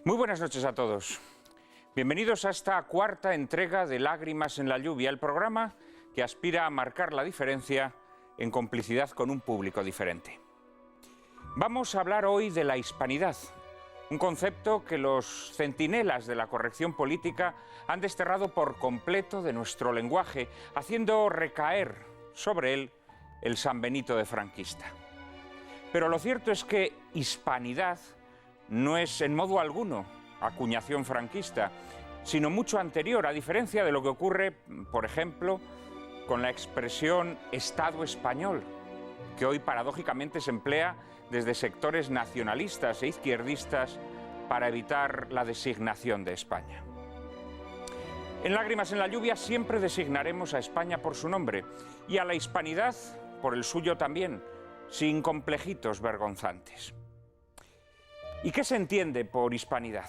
Muy buenas noches a todos. Bienvenidos a esta cuarta entrega de Lágrimas en la lluvia, el programa que aspira a marcar la diferencia en complicidad con un público diferente. Vamos a hablar hoy de la hispanidad, un concepto que los centinelas de la corrección política han desterrado por completo de nuestro lenguaje, haciendo recaer sobre él el San Benito de franquista. Pero lo cierto es que hispanidad no es en modo alguno acuñación franquista, sino mucho anterior, a diferencia de lo que ocurre, por ejemplo, con la expresión Estado español, que hoy paradójicamente se emplea desde sectores nacionalistas e izquierdistas para evitar la designación de España. En Lágrimas en la lluvia siempre designaremos a España por su nombre y a la hispanidad por el suyo también, sin complejitos vergonzantes. ¿Y qué se entiende por hispanidad?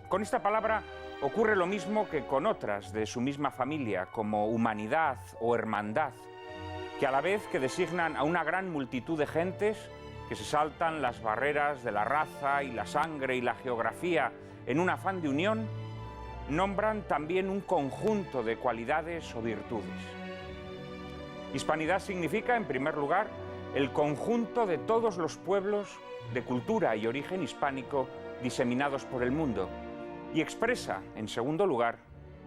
Con esta palabra ocurre lo mismo que con otras de su misma familia, como humanidad o hermandad, que a la vez que designan a una gran multitud de gentes que se saltan las barreras de la raza y la sangre y la geografía en un afán de unión, nombran también un conjunto de cualidades o virtudes. Hispanidad significa, en primer lugar, el conjunto de todos los pueblos de cultura y origen hispánico diseminados por el mundo, y expresa, en segundo lugar,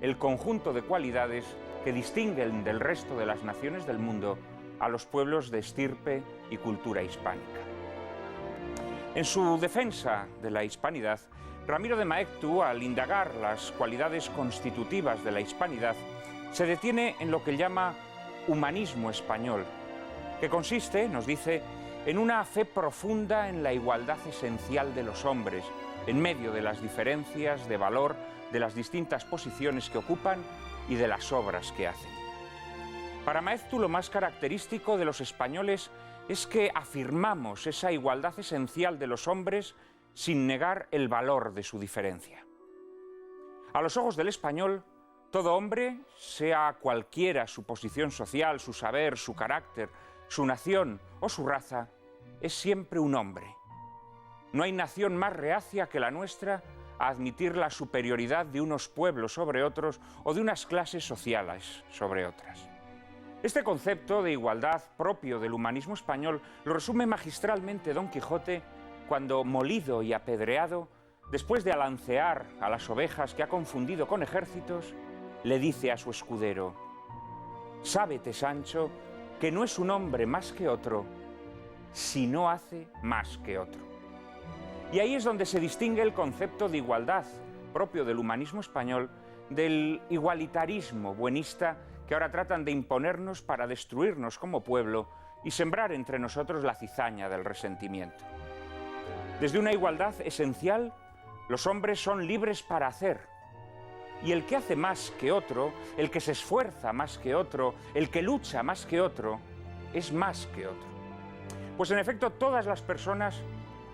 el conjunto de cualidades que distinguen del resto de las naciones del mundo a los pueblos de estirpe y cultura hispánica. En su defensa de la hispanidad, Ramiro de Maeztu, al indagar las cualidades constitutivas de la hispanidad, se detiene en lo que llama humanismo español, que consiste, nos dice, en una fe profunda en la igualdad esencial de los hombres, en medio de las diferencias de valor de las distintas posiciones que ocupan y de las obras que hacen. Para Maeztu, lo más característico de los españoles es que afirmamos esa igualdad esencial de los hombres sin negar el valor de su diferencia. A los ojos del español, todo hombre, sea cualquiera su posición social, su saber, su carácter, su nación o su raza, es siempre un hombre. No hay nación más reacia que la nuestra a admitir la superioridad de unos pueblos sobre otros o de unas clases sociales sobre otras. Este concepto de igualdad propio del humanismo español lo resume magistralmente Don Quijote cuando, molido y apedreado, después de alancear a las ovejas que ha confundido con ejércitos, le dice a su escudero: «Sábete, Sancho, que no es un hombre más que otro, si no hace más que otro». Y ahí es donde se distingue el concepto de igualdad propio del humanismo español del igualitarismo buenista que ahora tratan de imponernos para destruirnos como pueblo y sembrar entre nosotros la cizaña del resentimiento. Desde una igualdad esencial, los hombres son libres para hacer, y el que hace más que otro, el que se esfuerza más que otro, el que lucha más que otro, es más que otro. Pues en efecto, todas las personas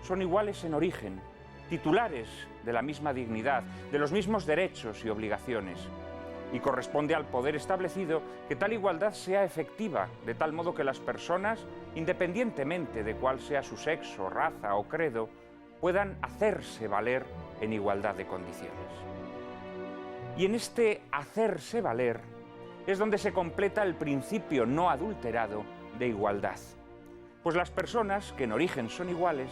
son iguales en origen, titulares de la misma dignidad, de los mismos derechos y obligaciones. Y corresponde al poder establecido que tal igualdad sea efectiva, de tal modo que las personas, independientemente de cuál sea su sexo, raza o credo, puedan hacerse valer en igualdad de condiciones. Y en este hacerse valer es donde se completa el principio no adulterado de igualdad. Pues las personas, que en origen son iguales,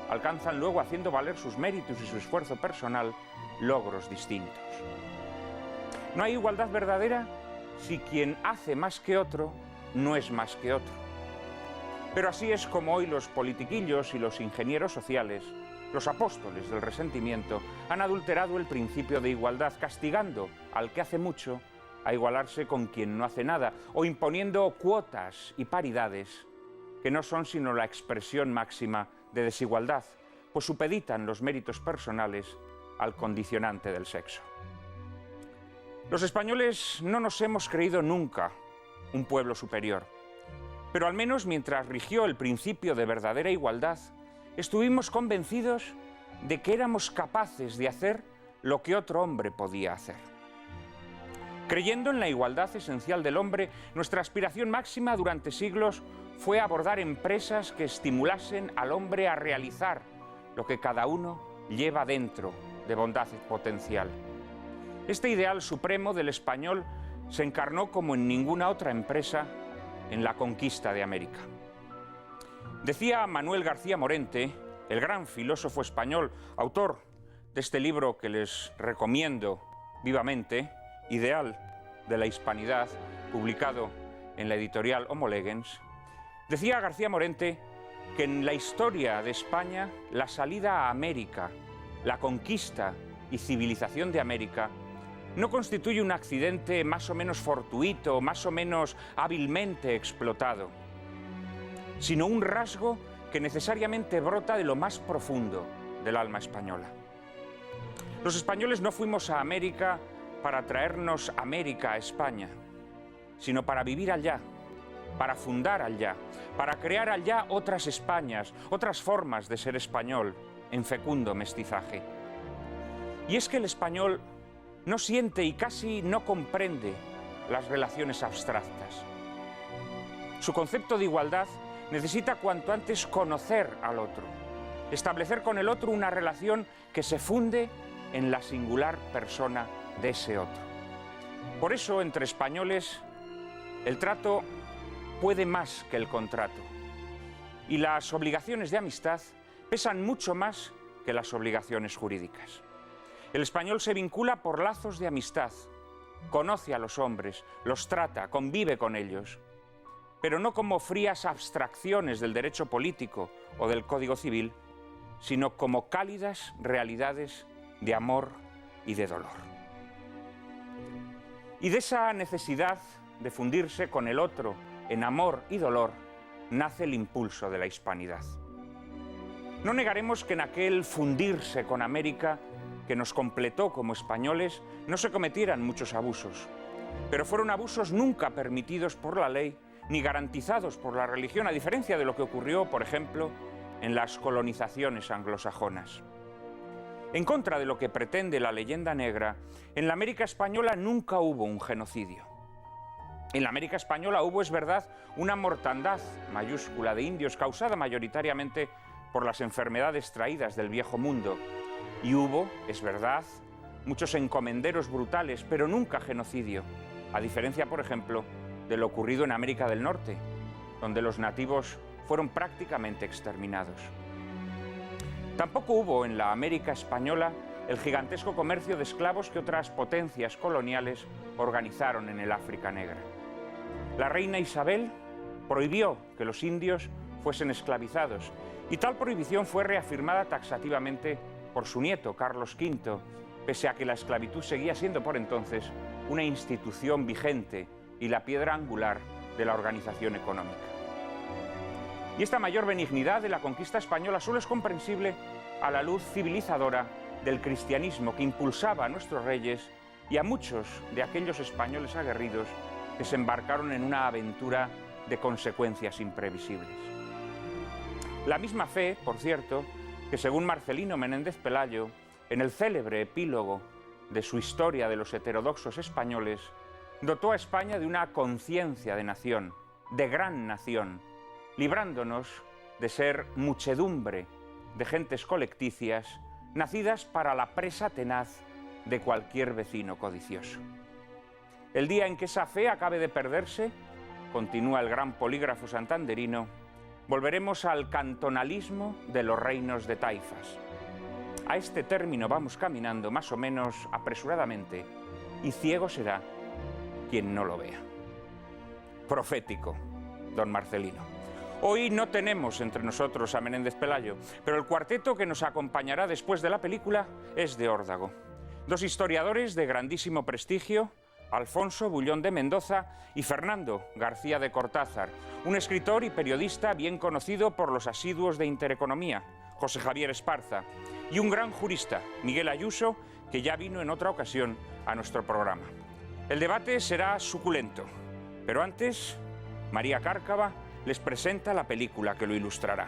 alcanzan luego, haciendo valer sus méritos y su esfuerzo personal, logros distintos. No hay igualdad verdadera si quien hace más que otro no es más que otro. Pero así es como hoy los politiquillos y los ingenieros sociales, los apóstoles del resentimiento, han adulterado el principio de igualdad, castigando al que hace mucho a igualarse con quien no hace nada, o imponiendo cuotas y paridades que no son sino la expresión máxima de desigualdad, pues supeditan los méritos personales al condicionante del sexo. Los españoles no nos hemos creído nunca un pueblo superior, pero al menos mientras rigió el principio de verdadera igualdad, estuvimos convencidos de que éramos capaces de hacer lo que otro hombre podía hacer. Creyendo en la igualdad esencial del hombre, nuestra aspiración máxima durante siglos fue abordar empresas que estimulasen al hombre a realizar lo que cada uno lleva dentro de bondad potencial. Este ideal supremo del español se encarnó como en ninguna otra empresa en la conquista de América. Decía Manuel García Morente, el gran filósofo español, autor de este libro que les recomiendo vivamente, Ideal de la Hispanidad, publicado en la editorial Homo Legens, decía García Morente que en la historia de España la salida a América, la conquista y civilización de América no constituye un accidente más o menos fortuito, más o menos hábilmente explotado, sino un rasgo que necesariamente brota de lo más profundo del alma española. Los españoles no fuimos a América para traernos América a España, sino para vivir allá, para fundar allá, para crear allá otras Españas, otras formas de ser español en fecundo mestizaje. Y es que el español no siente y casi no comprende las relaciones abstractas. Su concepto de igualdad necesita cuanto antes conocer al otro, establecer con el otro una relación que se funde en la singular persona de ese otro. Por eso, entre españoles, el trato puede más que el contrato, y las obligaciones de amistad pesan mucho más que las obligaciones jurídicas. El español se vincula por lazos de amistad, conoce a los hombres, los trata, convive con ellos, pero no como frías abstracciones del derecho político o del Código Civil, sino como cálidas realidades de amor y de dolor. Y de esa necesidad de fundirse con el otro en amor y dolor nace el impulso de la hispanidad. No negaremos que en aquel fundirse con América que nos completó como españoles no se cometieran muchos abusos, pero fueron abusos nunca permitidos por la ley ni garantizados por la religión, a diferencia de lo que ocurrió, por ejemplo, en las colonizaciones anglosajonas. En contra de lo que pretende la leyenda negra, en la América española nunca hubo un genocidio. En la América española hubo, es verdad, una mortandad mayúscula de indios causada mayoritariamente por las enfermedades traídas del Viejo Mundo. Y hubo, es verdad, muchos encomenderos brutales, pero nunca genocidio, a diferencia, por ejemplo, de lo ocurrido en América del Norte, donde los nativos fueron prácticamente exterminados. Tampoco hubo en la América española el gigantesco comercio de esclavos que otras potencias coloniales organizaron en el África Negra. La reina Isabel prohibió que los indios fuesen esclavizados, y tal prohibición fue reafirmada taxativamente por su nieto, Carlos V, pese a que la esclavitud seguía siendo por entonces una institución vigente y la piedra angular de la organización económica. Y esta mayor benignidad de la conquista española solo es comprensible a la luz civilizadora del cristianismo que impulsaba a nuestros reyes y a muchos de aquellos españoles aguerridos que se embarcaron en una aventura de consecuencias imprevisibles. La misma fe, por cierto, que según Marcelino Menéndez Pelayo, en el célebre epílogo de su Historia de los heterodoxos españoles, dotó a España de una conciencia de nación, de gran nación, librándonos de ser muchedumbre de gentes colecticias nacidas para la presa tenaz de cualquier vecino codicioso. El día en que esa fe acabe de perderse, continúa el gran polígrafo santanderino, volveremos al cantonalismo de los reinos de taifas. A este término vamos caminando más o menos apresuradamente, y ciego será quien no lo vea. Profético, don Marcelino. Hoy no tenemos entre nosotros a Menéndez Pelayo, pero el cuarteto que nos acompañará después de la película es de Órdago. Dos historiadores de grandísimo prestigio, Alfonso Bullón de Mendoza y Fernando García de Cortázar, un escritor y periodista bien conocido por los asiduos de Intereconomía, José Javier Esparza, y un gran jurista, Miguel Ayuso, que ya vino en otra ocasión a nuestro programa. El debate será suculento, pero antes, María Cárcava les presenta la película que lo ilustrará.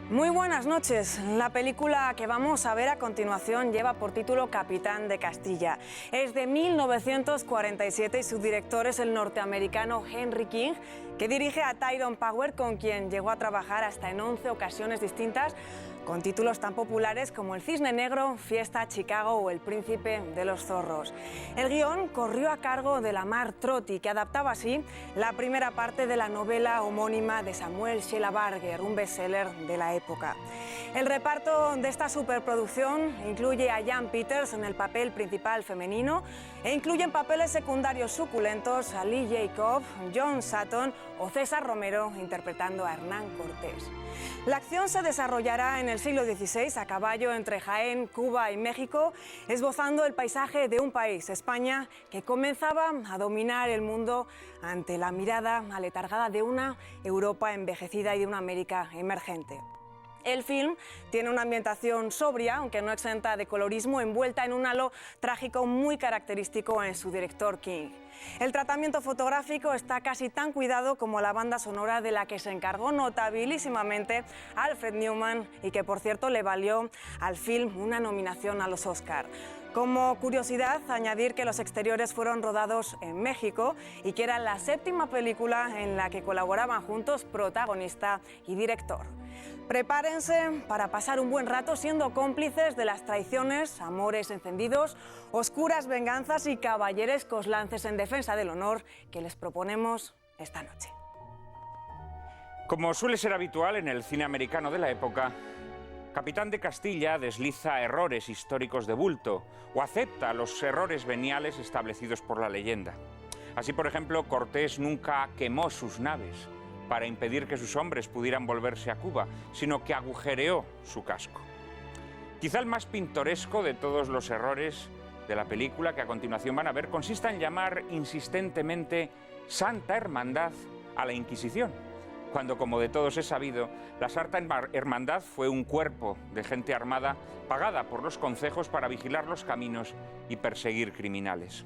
Muy buenas noches. La película que vamos a ver a continuación lleva por título Capitán de Castilla. Es de 1947 y su director es el norteamericano Henry King, que dirige a Tyrone Power, con quien llegó a trabajar hasta en 11 ocasiones distintas, con títulos tan populares como El Cisne Negro, Fiesta, Chicago o El Príncipe de los Zorros. El guión corrió a cargo de Lamar Trotti, que adaptaba así la primera parte de la novela homónima de Samuel Sheila Barger, un bestseller de la época. El reparto de esta superproducción incluye a Jan Peters en el papel principal femenino e incluye en papeles secundarios suculentos a Lee Jacob, John Sutton o César Romero interpretando a Hernán Cortés. La acción se desarrollará en el siglo XVI a caballo entre Jaén, Cuba y México, esbozando el paisaje de un país, España, que comenzaba a dominar el mundo ante la mirada aletargada de una Europa envejecida y de una América emergente. El film tiene una ambientación sobria, aunque no exenta de colorismo, envuelta en un halo trágico muy característico en su director King. El tratamiento fotográfico está casi tan cuidado como la banda sonora, de la que se encargó notabilísimamente Alfred Newman y que, por cierto, le valió al film una nominación a los Oscar. Como curiosidad, añadir que los exteriores fueron rodados en México y que era la séptima película en la que colaboraban juntos protagonista y director. Prepárense para pasar un buen rato siendo cómplices de las traiciones, amores encendidos, oscuras venganzas y caballerescos lances en defensa del honor que les proponemos esta noche. Como suele ser habitual en el cine americano de la época, Capitán de Castilla desliza errores históricos de bulto o acepta los errores veniales establecidos por la leyenda. Así, por ejemplo, Cortés nunca quemó sus naves para impedir que sus hombres pudieran volverse a Cuba, sino que agujereó su casco. Quizá el más pintoresco de todos los errores de la película que a continuación van a ver consiste en llamar insistentemente Santa Hermandad a la Inquisición, cuando, como de todos es sabido, la Santa Hermandad fue un cuerpo de gente armada pagada por los concejos para vigilar los caminos y perseguir criminales.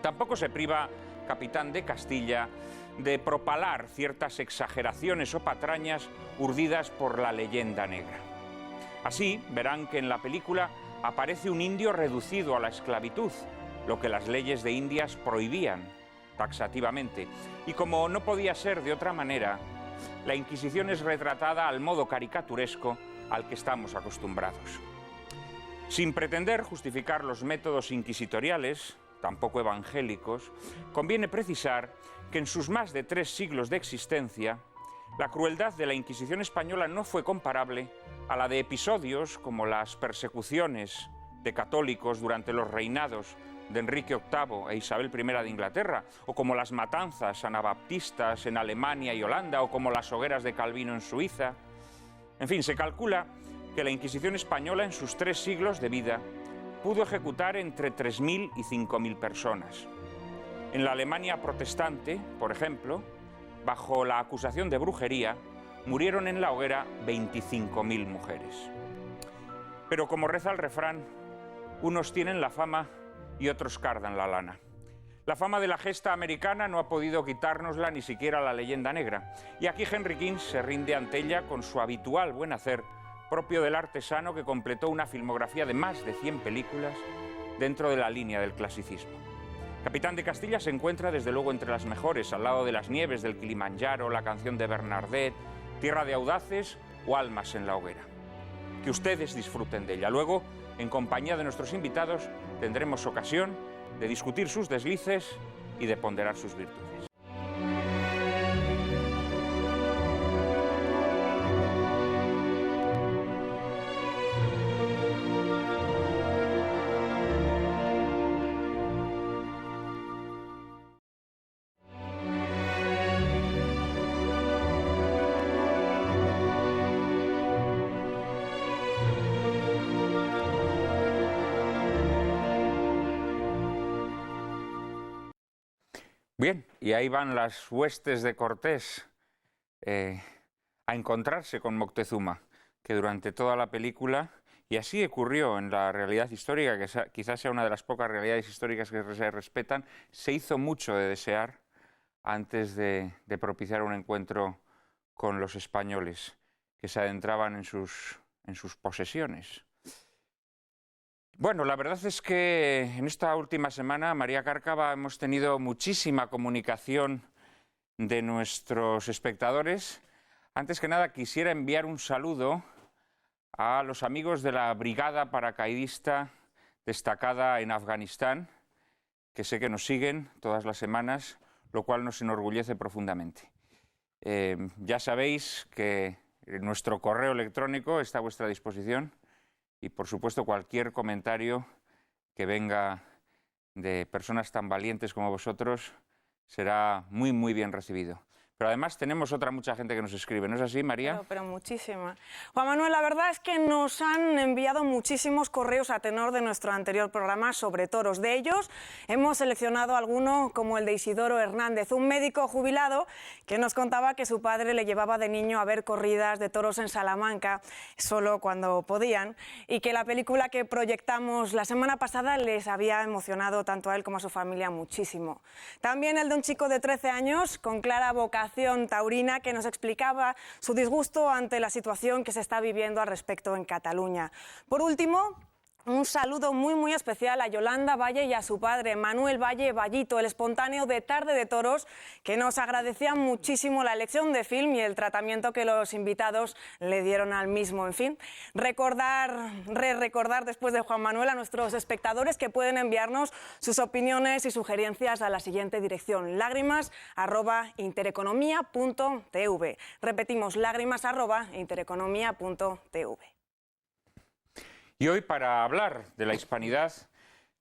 Tampoco se priva Capitán de Castilla de propalar ciertas exageraciones o patrañas urdidas por la leyenda negra. Así, verán que en la película aparece un indio reducido a la esclavitud, lo que las leyes de Indias prohibían taxativamente. Y como no podía ser de otra manera, la Inquisición es retratada al modo caricaturesco al que estamos acostumbrados. Sin pretender justificar los métodos inquisitoriales, tampoco evangélicos, conviene precisar que en sus más de 3 siglos de existencia, la crueldad de la Inquisición española no fue comparable a la de episodios como las persecuciones de católicos durante los reinados de Enrique VIII e Isabel I de Inglaterra, o como las matanzas anabaptistas en Alemania y Holanda, o como las hogueras de Calvino en Suiza. En fin, se calcula que la Inquisición española en sus 3 siglos de vida pudo ejecutar entre 3.000 y 5.000 personas. En la Alemania protestante, por ejemplo, bajo la acusación de brujería, murieron en la hoguera 25.000 mujeres. Pero como reza el refrán, unos tienen la fama y otros cardan la lana. La fama de la gesta americana no ha podido quitárnosla ni siquiera la leyenda negra. Y aquí Henry King se rinde ante ella con su habitual buen hacer, propio del artesano que completó una filmografía de más de 100 películas dentro de la línea del clasicismo. Capitán de Castilla se encuentra desde luego entre las mejores, al lado de Las nieves del Kilimanjaro, La canción de Bernadette, Tierra de audaces o Almas en la hoguera. Que ustedes disfruten de ella. Luego, en compañía de nuestros invitados, tendremos ocasión de discutir sus deslices y de ponderar sus virtudes. Bien, y ahí van las huestes de Cortés a encontrarse con Moctezuma, que durante toda la película, y así ocurrió en la realidad histórica, que quizás sea una de las pocas realidades históricas que se respetan, se hizo mucho de desear antes de propiciar un encuentro con los españoles, que se adentraban en sus posesiones. Bueno, la verdad es que en esta última semana, María Cárcava, hemos tenido muchísima comunicación de nuestros espectadores. Antes que nada, quisiera enviar un saludo a los amigos de la Brigada Paracaidista destacada en Afganistán, que sé que nos siguen todas las semanas, lo cual nos enorgullece profundamente. Ya sabéis que nuestro correo electrónico está a vuestra disposición y, por supuesto, cualquier comentario que venga de personas tan valientes como vosotros será muy, muy bien recibido. Pero además tenemos mucha gente que nos escribe, ¿no es así, María? Pero muchísima. Juan Manuel, la verdad es que nos han enviado muchísimos correos a tenor de nuestro anterior programa sobre toros. De ellos hemos seleccionado alguno como el de Isidoro Hernández, un médico jubilado que nos contaba que su padre le llevaba de niño a ver corridas de toros en Salamanca, solo cuando podían, y que la película que proyectamos la semana pasada les había emocionado tanto a él como a su familia muchísimo. También el de un chico de 13 años con clara vocación taurina que nos explicaba su disgusto ante la situación que se está viviendo al respecto en Cataluña. Por último, un saludo muy especial a Yolanda Valle y a su padre, Manuel Valle Vallito, el espontáneo de Tarde de Toros, que nos agradecía muchísimo la elección de film y el tratamiento que los invitados le dieron al mismo. En fin, recordar después de Juan Manuel a nuestros espectadores que pueden enviarnos sus opiniones y sugerencias a la siguiente dirección: lágrimas@intereconomia.tv. Repetimos, lágrimas@intereconomia.tv. Y hoy, para hablar de la hispanidad,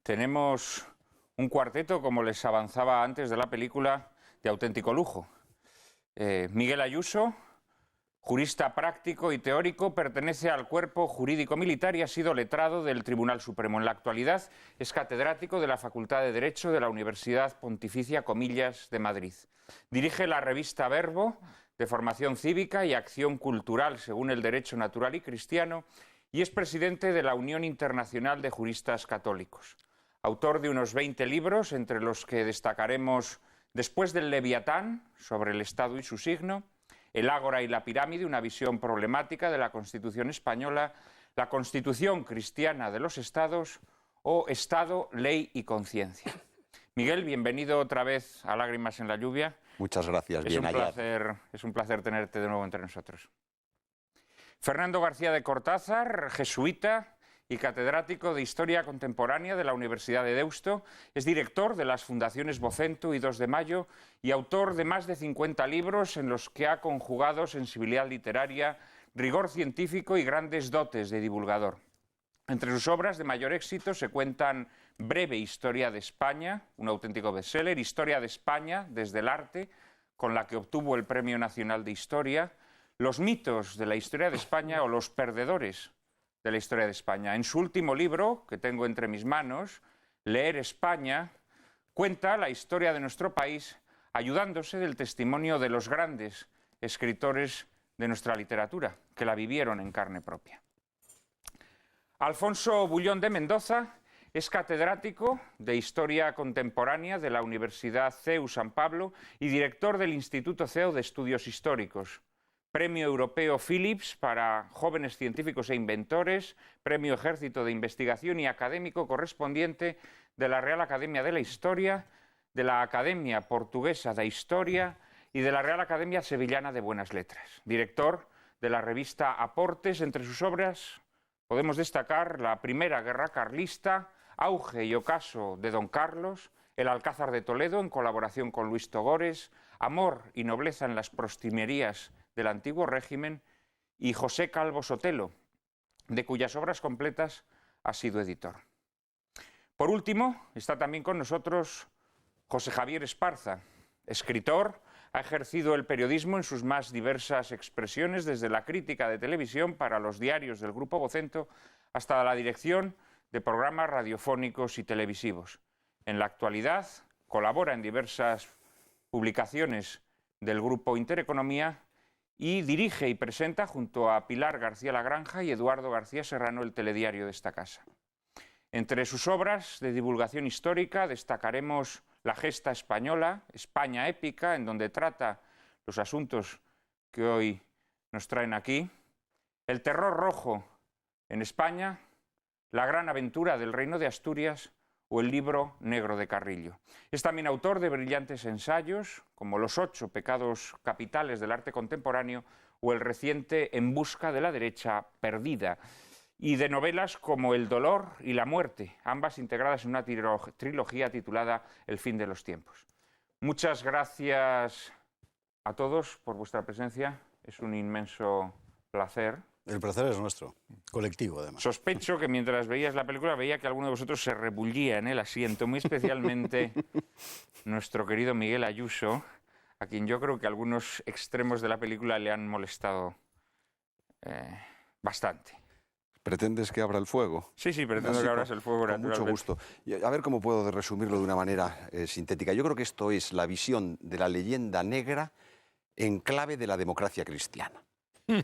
tenemos un cuarteto, como les avanzaba antes de la película, de auténtico lujo. Miguel Ayuso, jurista práctico y teórico, pertenece al cuerpo jurídico militar y ha sido letrado del Tribunal Supremo. En la actualidad es catedrático de la Facultad de Derecho de la Universidad Pontificia Comillas de Madrid. Dirige la revista Verbo, de formación cívica y acción cultural según el derecho natural y cristiano, y es presidente de la Unión Internacional de Juristas Católicos. Autor de unos 20 libros, entre los que destacaremos Después del Leviatán, sobre el Estado y su signo, El Ágora y la Pirámide, una visión problemática de la Constitución española, La Constitución cristiana de los Estados o Estado, Ley y Conciencia. Miguel, bienvenido otra vez a Lágrimas en la Lluvia. Muchas gracias, Es un placer tenerte de nuevo entre nosotros. Fernando García de Cortázar, jesuita y catedrático de Historia Contemporánea de la Universidad de Deusto, es director de las fundaciones Vocento y 2 de Mayo y autor de más de 50 libros en los que ha conjugado sensibilidad literaria, rigor científico y grandes dotes de divulgador. Entre sus obras de mayor éxito se cuentan Breve Historia de España, un auténtico bestseller, Historia de España desde el arte, con la que obtuvo el Premio Nacional de Historia, Los mitos de la historia de España o Los perdedores de la historia de España. En su último libro, que tengo entre mis manos, Leer España, cuenta la historia de nuestro país ayudándose del testimonio de los grandes escritores de nuestra literatura, que la vivieron en carne propia. Alfonso Bullón de Mendoza es catedrático de Historia Contemporánea de la Universidad CEU San Pablo y director del Instituto CEU de Estudios Históricos. Premio Europeo Philips para jóvenes científicos e inventores, Premio Ejército de Investigación y académico correspondiente de la Real Academia de la Historia, de la Academia Portuguesa de Historia y de la Real Academia Sevillana de Buenas Letras. Director de la revista Aportes. Entre sus obras podemos destacar La Primera Guerra Carlista, Auge y Ocaso de Don Carlos, El Alcázar de Toledo en colaboración con Luis Togores, Amor y Nobleza en las Postrimerías del Antiguo Régimen y José Calvo Sotelo, de cuyas obras completas ha sido editor. Por último, está también con nosotros José Javier Esparza, escritor, ha ejercido el periodismo en sus más diversas expresiones, desde la crítica de televisión para los diarios del Grupo Vocento hasta la dirección de programas radiofónicos y televisivos. En la actualidad colabora en diversas publicaciones del Grupo Intereconomía y dirige y presenta junto a Pilar García Lagranja y Eduardo García Serrano el telediario de esta casa. Entre sus obras de divulgación histórica destacaremos La Gesta Española, España épica, en donde trata los asuntos que hoy nos traen aquí, El terror rojo en España, La gran aventura del Reino de Asturias o El libro negro de Carrillo. Es también autor de brillantes ensayos como Los 8 pecados capitales del arte contemporáneo o el reciente En busca de la derecha perdida, y de novelas como El dolor y la muerte, ambas integradas en una trilogía titulada El fin de los tiempos. Muchas gracias a todos por vuestra presencia, es un inmenso placer. El placer es nuestro, colectivo además. Sospecho que mientras veías la película veía que alguno de vosotros se rebullía en el asiento, muy especialmente nuestro querido Miguel Ayuso, a quien yo creo que algunos extremos de la película le han molestado bastante. ¿Pretendes que abra el fuego? Sí, pretendo que abras el fuego. Con mucho gusto. A ver cómo puedo resumirlo de una manera sintética. Yo creo que esto es la visión de la leyenda negra en clave de la democracia cristiana.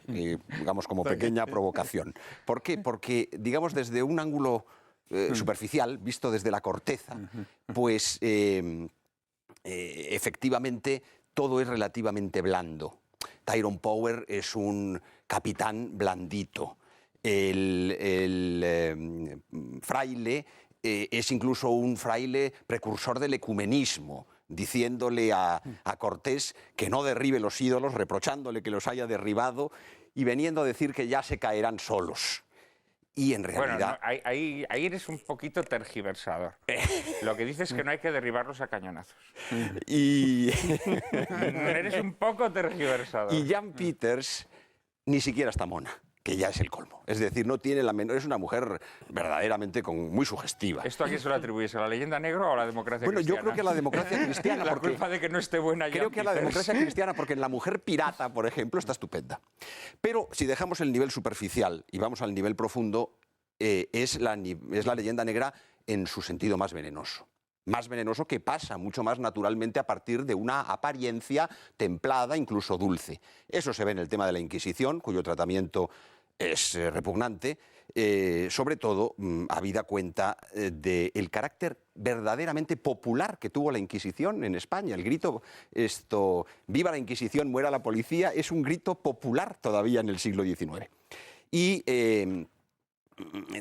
Digamos, como pequeña provocación. ¿Por qué? Porque, digamos, desde un ángulo superficial, visto desde la corteza, pues efectivamente todo es relativamente blando. Tyrone Power es un capitán blandito. El fraile es incluso un fraile precursor del ecumenismo, diciéndole a Cortés que no derribe los ídolos, reprochándole que los haya derribado y veniendo a decir que ya se caerán solos. Y en realidad... Bueno, no, ahí eres un poquito tergiversador. Lo que dices es que no hay que derribarlos a cañonazos. Y... Eres un poco tergiversador. Y Jan Peters ni siquiera está mona, que ya es el colmo. Es decir, no tiene la menor... Es una mujer verdaderamente muy sugestiva. ¿Esto a quién se lo atribuyes? ¿A la leyenda negra o a la democracia cristiana? Bueno, yo creo que a la democracia cristiana... La culpa de que no esté buena Creo que a la democracia cristiana, porque en La mujer pirata, por ejemplo, está estupenda. Pero si dejamos el nivel superficial y vamos al nivel profundo, es la leyenda negra en su sentido más venenoso. Más venenoso, que pasa mucho más naturalmente a partir de una apariencia templada, incluso dulce. Eso se ve en el tema de la Inquisición, cuyo tratamiento es repugnante, sobre todo habida cuenta del carácter verdaderamente popular que tuvo la Inquisición en España. El grito, viva la Inquisición, muera la policía, es un grito popular todavía en el siglo XIX. Y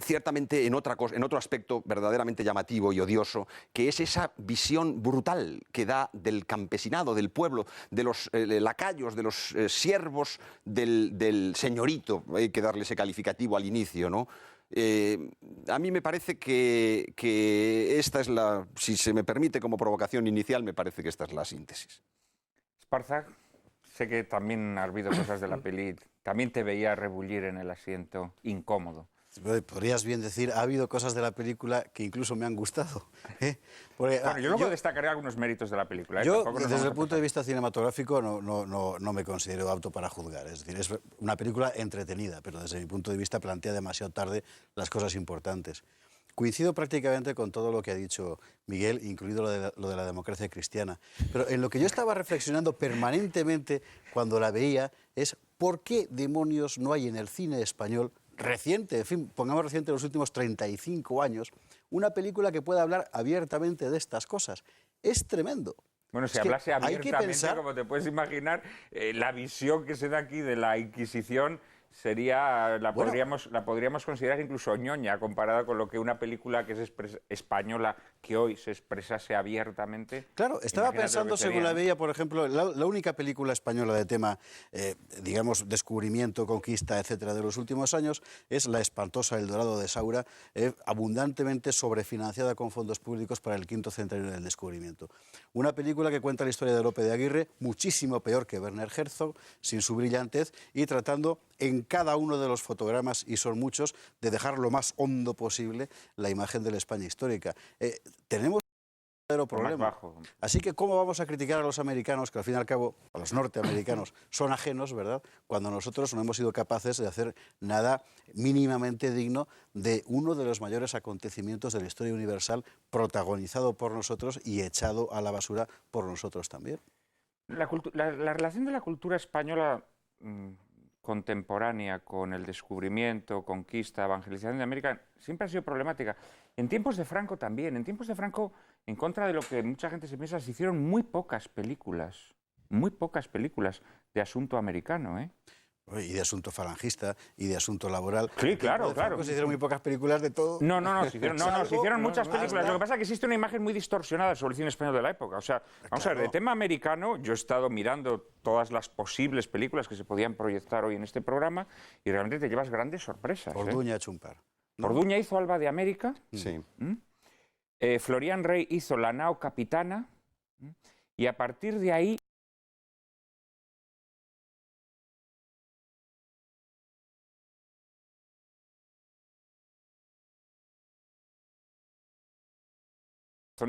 ciertamente en otro aspecto verdaderamente llamativo y odioso, que es esa visión brutal que da del campesinado, del pueblo, de los lacayos, de los siervos del señorito. Hay que darle ese calificativo al inicio, ¿no? A mí me parece que esta es si se me permite como provocación inicial, me parece que esta es la síntesis. Esparza, sé que también ha habido cosas de la peli, también te veía rebullir en el asiento, incómodo. Podrías bien decir, ha habido cosas de la película que incluso me han gustado. Porque, bueno, yo luego destacaré algunos méritos de la película. Yo, desde el punto de vista cinematográfico, no me considero apto para juzgar. Es decir, es una película entretenida, pero desde mi punto de vista plantea demasiado tarde las cosas importantes. Coincido prácticamente con todo lo que ha dicho Miguel, incluido lo de la democracia cristiana. Pero en lo que yo estaba reflexionando permanentemente cuando la veía es ¿por qué demonios no hay en el cine español reciente, en fin, pongamos reciente, los últimos 35 años, una película que pueda hablar abiertamente de estas cosas? Es tremendo. Bueno, si hablase abiertamente, como te puedes imaginar, la visión que se da aquí de la Inquisición sería, la podríamos considerar incluso ñoña comparada con lo que una película que es española, que hoy se expresase abiertamente. Claro, estaba pensando, según la veía, por ejemplo, la única película española de tema, digamos, descubrimiento, conquista, etcétera, de los últimos años, es La espantosa El Dorado de Saura, abundantemente sobrefinanciada con fondos públicos para el quinto centenario del descubrimiento. Una película que cuenta la historia de Lope de Aguirre, muchísimo peor que Werner Herzog, sin su brillantez, y tratando en cada uno de los fotogramas, y son muchos, de dejar lo más hondo posible la imagen de la España histórica. Tenemos un verdadero problema. Así que, ¿cómo vamos a criticar a los americanos, que al fin y al cabo, a los norteamericanos, son ajenos, ¿verdad?, cuando nosotros no hemos sido capaces de hacer nada mínimamente digno de uno de los mayores acontecimientos de la historia universal, protagonizado por nosotros y echado a la basura por nosotros también? La relación de la cultura española contemporánea con el descubrimiento, conquista, evangelización de América siempre ha sido problemática. En tiempos de Franco también. En tiempos de Franco, en contra de lo que mucha gente se piensa, se hicieron muy pocas películas de asunto americano, ¿eh? Y de asunto falangista, y de asunto laboral. Sí, claro, claro. Se hicieron muy pocas películas de todo. No, se hicieron muchas películas. Lo que pasa es que existe una imagen muy distorsionada sobre el cine español de la época. O sea, vamos a ver, de tema americano, yo he estado mirando todas las posibles películas que se podían proyectar hoy en este programa y realmente te llevas grandes sorpresas. Orduña ha hecho un par. Orduña hizo Alba de América. Sí. Florian Rey hizo La nao capitana. Y a partir de ahí...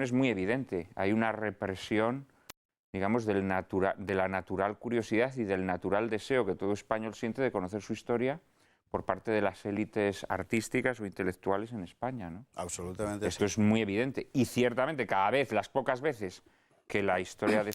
es muy evidente. Hay una represión, digamos, de la natural curiosidad y del natural deseo que todo español siente de conocer su historia por parte de las élites artísticas o intelectuales en España, ¿no? Absolutamente. Esto es muy evidente. Y ciertamente, cada vez, las pocas veces que la historia de...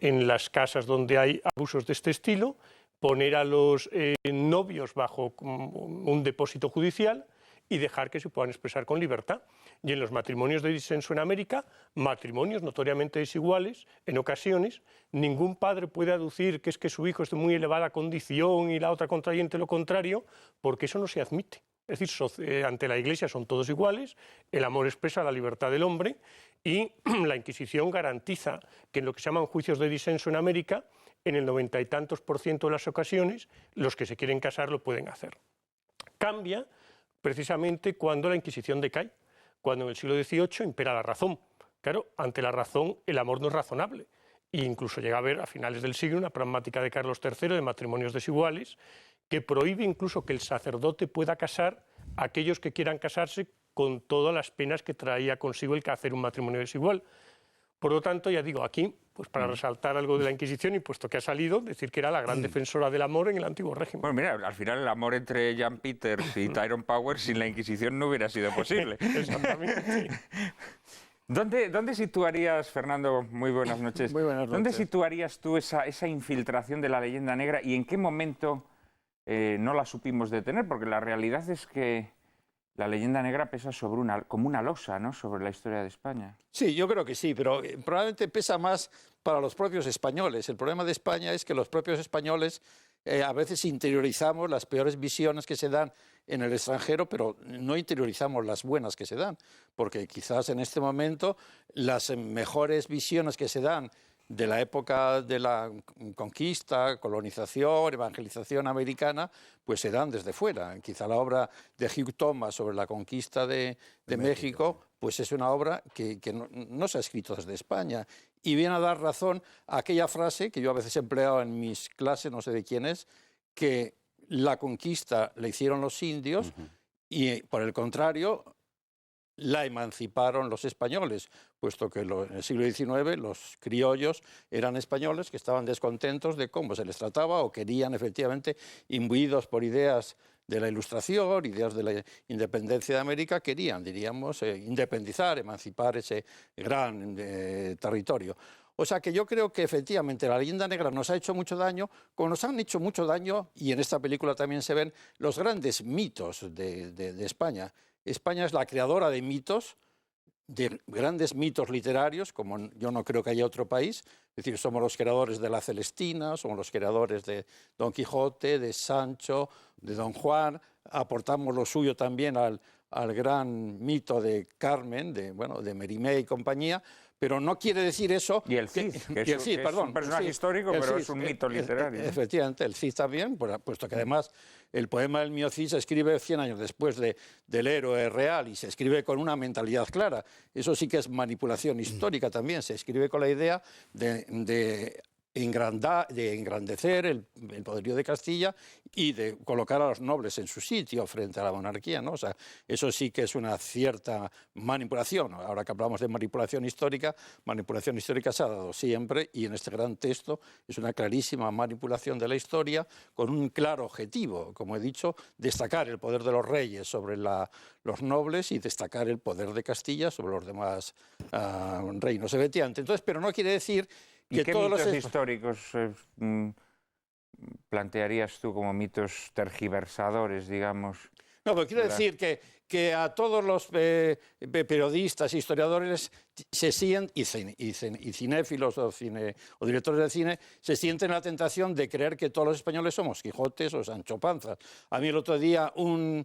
En las casas donde hay abusos de este estilo, poner a los novios bajo un depósito judicial y dejar que se puedan expresar con libertad. Y en los matrimonios de disenso en América, matrimonios notoriamente desiguales, en ocasiones, ningún padre puede aducir que es que su hijo es de muy elevada condición y la otra contrayente lo contrario, porque eso no se admite. Es decir, ante la Iglesia son todos iguales, el amor expresa la libertad del hombre y la Inquisición garantiza que en lo que se llaman juicios de disenso en América, en el 90 y tantos % de las ocasiones, los que se quieren casar lo pueden hacer. Cambia precisamente cuando la Inquisición decae, cuando en el siglo XVIII impera la razón. Claro, ante la razón el amor no es razonable. E incluso llega a haber a finales del siglo una pragmática de Carlos III de matrimonios desiguales que prohíbe incluso que el sacerdote pueda casar a aquellos que quieran casarse con todas las penas que traía consigo el que hacer un matrimonio desigual. Por lo tanto, ya digo, aquí, pues para resaltar algo de la Inquisición, y puesto que ha salido, decir que era la gran defensora del amor en el antiguo régimen. Bueno, mira, al final el amor entre Jan Peters y Tyrone Power sin la Inquisición no hubiera sido posible. Exactamente, sí. ¿Dónde situarías, Fernando, muy buenas noches, Muy buenas noches. ¿Dónde situarías tú esa infiltración de la leyenda negra y en qué momento no la supimos detener? Porque la realidad es que la leyenda negra pesa como una losa, ¿no?, sobre la historia de España. Sí, yo creo que sí, pero probablemente pesa más para los propios españoles. El problema de España es que los propios españoles a veces interiorizamos las peores visiones que se dan en el extranjero, pero no interiorizamos las buenas que se dan, porque quizás en este momento las mejores visiones que se dan de la época de la conquista, colonización, evangelización americana, pues se dan desde fuera. Quizá la obra de Hugh Thomas sobre la conquista de México, pues es una obra que no se ha escrito desde España. Y viene a dar razón a aquella frase que yo a veces he empleado en mis clases, no sé de quién es, que la conquista la hicieron los indios y, por el contrario, la emanciparon los españoles, puesto que en el siglo XIX los criollos eran españoles que estaban descontentos de cómo se les trataba o querían efectivamente, imbuidos por ideas de la Ilustración, ideas de la independencia de América, querían, diríamos, independizar, emancipar ese gran territorio. O sea que yo creo que efectivamente la leyenda negra nos ha hecho mucho daño, como nos han hecho mucho daño, y en esta película también se ven los grandes mitos de España. España es la creadora de mitos de grandes mitos literarios, como yo no creo que haya otro país. Es decir, somos los creadores de la Celestina, somos los creadores de Don Quijote, de Sancho, de Don Juan. Aportamos lo suyo también al gran mito de Carmen, de Mérimée y compañía. Pero no quiere decir eso... Y el Cid, que es un personaje histórico, pero es un mito literario. Efectivamente, el Cid también, puesto que además el poema del mío Cid se escribe 100 años después del héroe real y se escribe con una mentalidad clara. Eso sí que es manipulación histórica también. Se escribe con la idea de engrandecer el poderío de Castilla y de colocar a los nobles en su sitio frente a la monarquía, ¿no? O sea, eso sí que es una cierta manipulación. Ahora que hablamos de manipulación histórica se ha dado siempre, y en este gran texto es una clarísima manipulación de la historia con un claro objetivo, como he dicho, destacar el poder de los reyes sobre los nobles y destacar el poder de Castilla sobre los demás reinos. Efectivamente. Entonces, pero no quiere decir ¿Y qué mitos históricos plantearías tú como mitos tergiversadores, digamos? No, pero quiero decir que a todos los periodistas, historiadores, se sienten, y cinéfilos o directores de cine, se sienten la tentación de creer que todos los españoles somos Quijotes o Sancho Panza. A mí el otro día un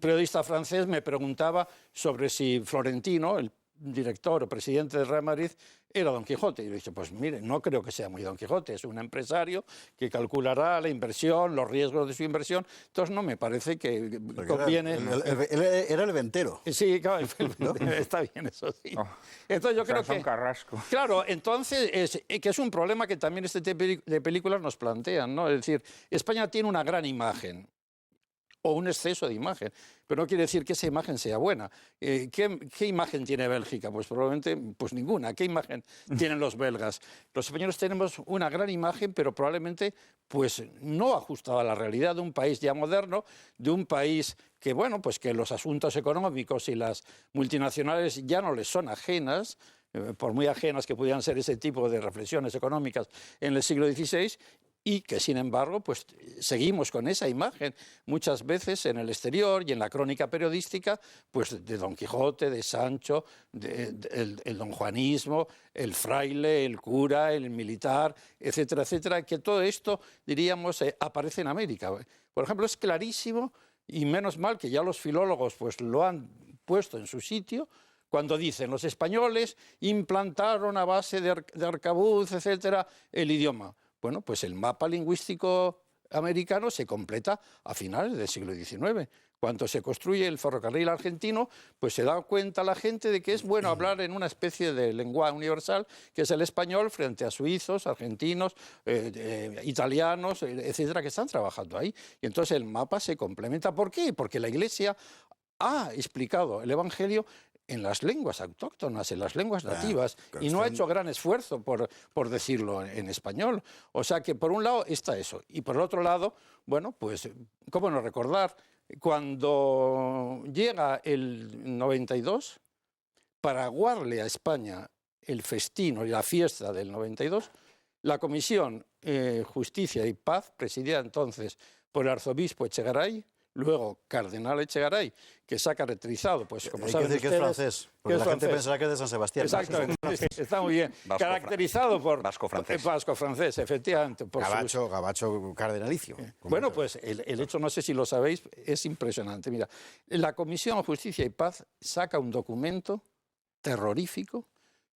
periodista francés me preguntaba sobre si Florentino, el director o presidente del Real Madrid, era Don Quijote. Y le dije, pues mire, no creo que sea muy Don Quijote, es un empresario que calculará la inversión, los riesgos de su inversión. Entonces no me parece que conviene... Era el ventero. Sí, claro, ¿no? Está bien, eso sí. Oh, entonces yo creo que... Carrasco. Claro, entonces que es un problema que también este tipo de películas nos plantean, ¿no? Es decir, España tiene una gran imagen, o un exceso de imagen, pero no quiere decir que esa imagen sea buena. ¿Qué imagen tiene Bélgica? Pues probablemente ninguna. ¿Qué imagen tienen los belgas? Los españoles tenemos una gran imagen, pero probablemente no ajustada a la realidad de un país ya moderno, de un país que, que los asuntos económicos y las multinacionales ya no les son ajenas, por muy ajenas que pudieran ser ese tipo de reflexiones económicas en el siglo XVI, y que, sin embargo, seguimos con esa imagen muchas veces en el exterior y en la crónica periodística, de Don Quijote, de Sancho, el donjuanismo, el fraile, el cura, el militar, etcétera, etcétera, que todo esto, diríamos, aparece en América. Por ejemplo, es clarísimo, y menos mal que ya los filólogos lo han puesto en su sitio, cuando dicen los españoles implantaron a base de arcabuz, etcétera, el idioma. Bueno, pues el mapa lingüístico americano se completa a finales del siglo XIX. Cuando se construye el ferrocarril argentino, se da cuenta la gente de que es bueno hablar en una especie de lenguaje universal, que es el español, frente a suizos, argentinos, italianos, etcétera, que están trabajando ahí. Y entonces el mapa se complementa. ¿Por qué? Porque la Iglesia ha explicado el Evangelio en las lenguas autóctonas, en las lenguas nativas, y no ha hecho gran esfuerzo por decirlo en español. O sea que por un lado está eso, y por el otro lado, cómo no recordar, cuando llega el 92, para aguarle a España el festín y la fiesta del 92, la Comisión Justicia y Paz, presidida entonces por el arzobispo Echegaray, luego Cardenal Echegaray, que se ha caracterizado, como saben ustedes... que es francés, porque la gente pensará que es de San Sebastián. Exacto, está muy bien. Caracterizado por... Vasco-francés. Vasco-francés, efectivamente. Gabacho cardenalicio. Bueno, el hecho, no sé si lo sabéis, es impresionante. Mira, la Comisión de Justicia y Paz saca un documento terrorífico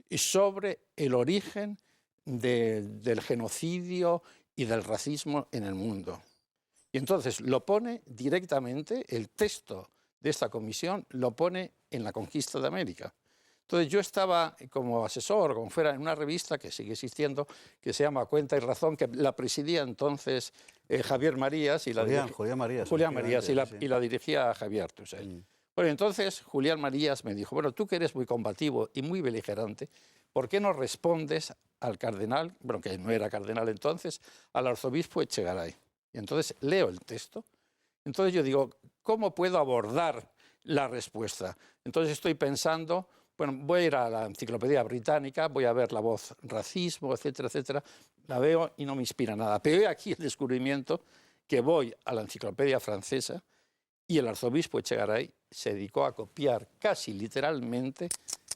sobre el origen del genocidio y del racismo en el mundo. Y entonces lo pone directamente, el texto de esta comisión lo pone en la conquista de América. Entonces yo estaba como asesor, como fuera, en una revista que sigue existiendo, que se llama Cuenta y Razón, que la presidía entonces Javier Marías. Y Julián Marías. Julián Marías, y la dirigía Javier Tusell. Bueno, entonces Julián Marías me dijo, tú que eres muy combativo y muy beligerante, ¿por qué no respondes al cardenal, que no era cardenal entonces, al arzobispo Echegaray? Y entonces leo el texto. Entonces yo digo, ¿cómo puedo abordar la respuesta? Entonces estoy pensando, voy a ir a la Enciclopedia Británica, voy a ver la voz racismo, etcétera, etcétera. La veo y no me inspira nada. Pero he aquí el descubrimiento que voy a la Enciclopedia Francesa y el arzobispo Echegaray se dedicó a copiar casi literalmente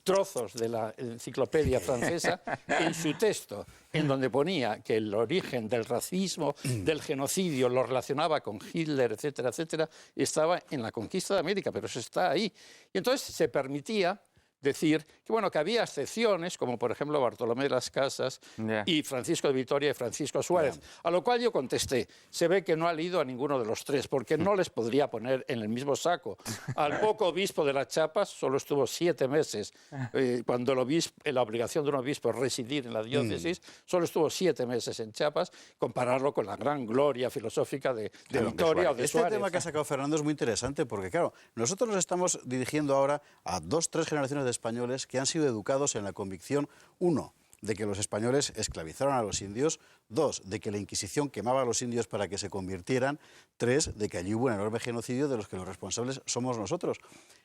trozos de la enciclopedia francesa en su texto, en donde ponía que el origen del racismo, del genocidio, lo relacionaba con Hitler, etcétera, etcétera, estaba en la conquista de América, pero eso está ahí. Y entonces se permitía decir que, bueno, que había excepciones, como por ejemplo Bartolomé de las Casas y Francisco de Vitoria y Francisco Suárez, a lo cual yo contesté, se ve que no ha leído a ninguno de los tres, porque no les podría poner en el mismo saco. Al poco obispo de las Chiapas solo estuvo 7 meses, cuando la obligación de un obispo es residir en la diócesis, solo estuvo 7 meses en Chiapas, compararlo con la gran gloria filosófica de Vitoria o de Suárez. Este tema que ha sacado Fernando es muy interesante, porque claro, nosotros nos estamos dirigiendo ahora a 2, 3 generaciones de españoles que han sido educados en la convicción, 1, de que los españoles esclavizaron a los indios, 2, de que la Inquisición quemaba a los indios para que se convirtieran, 3, de que allí hubo un enorme genocidio de los que los responsables somos nosotros.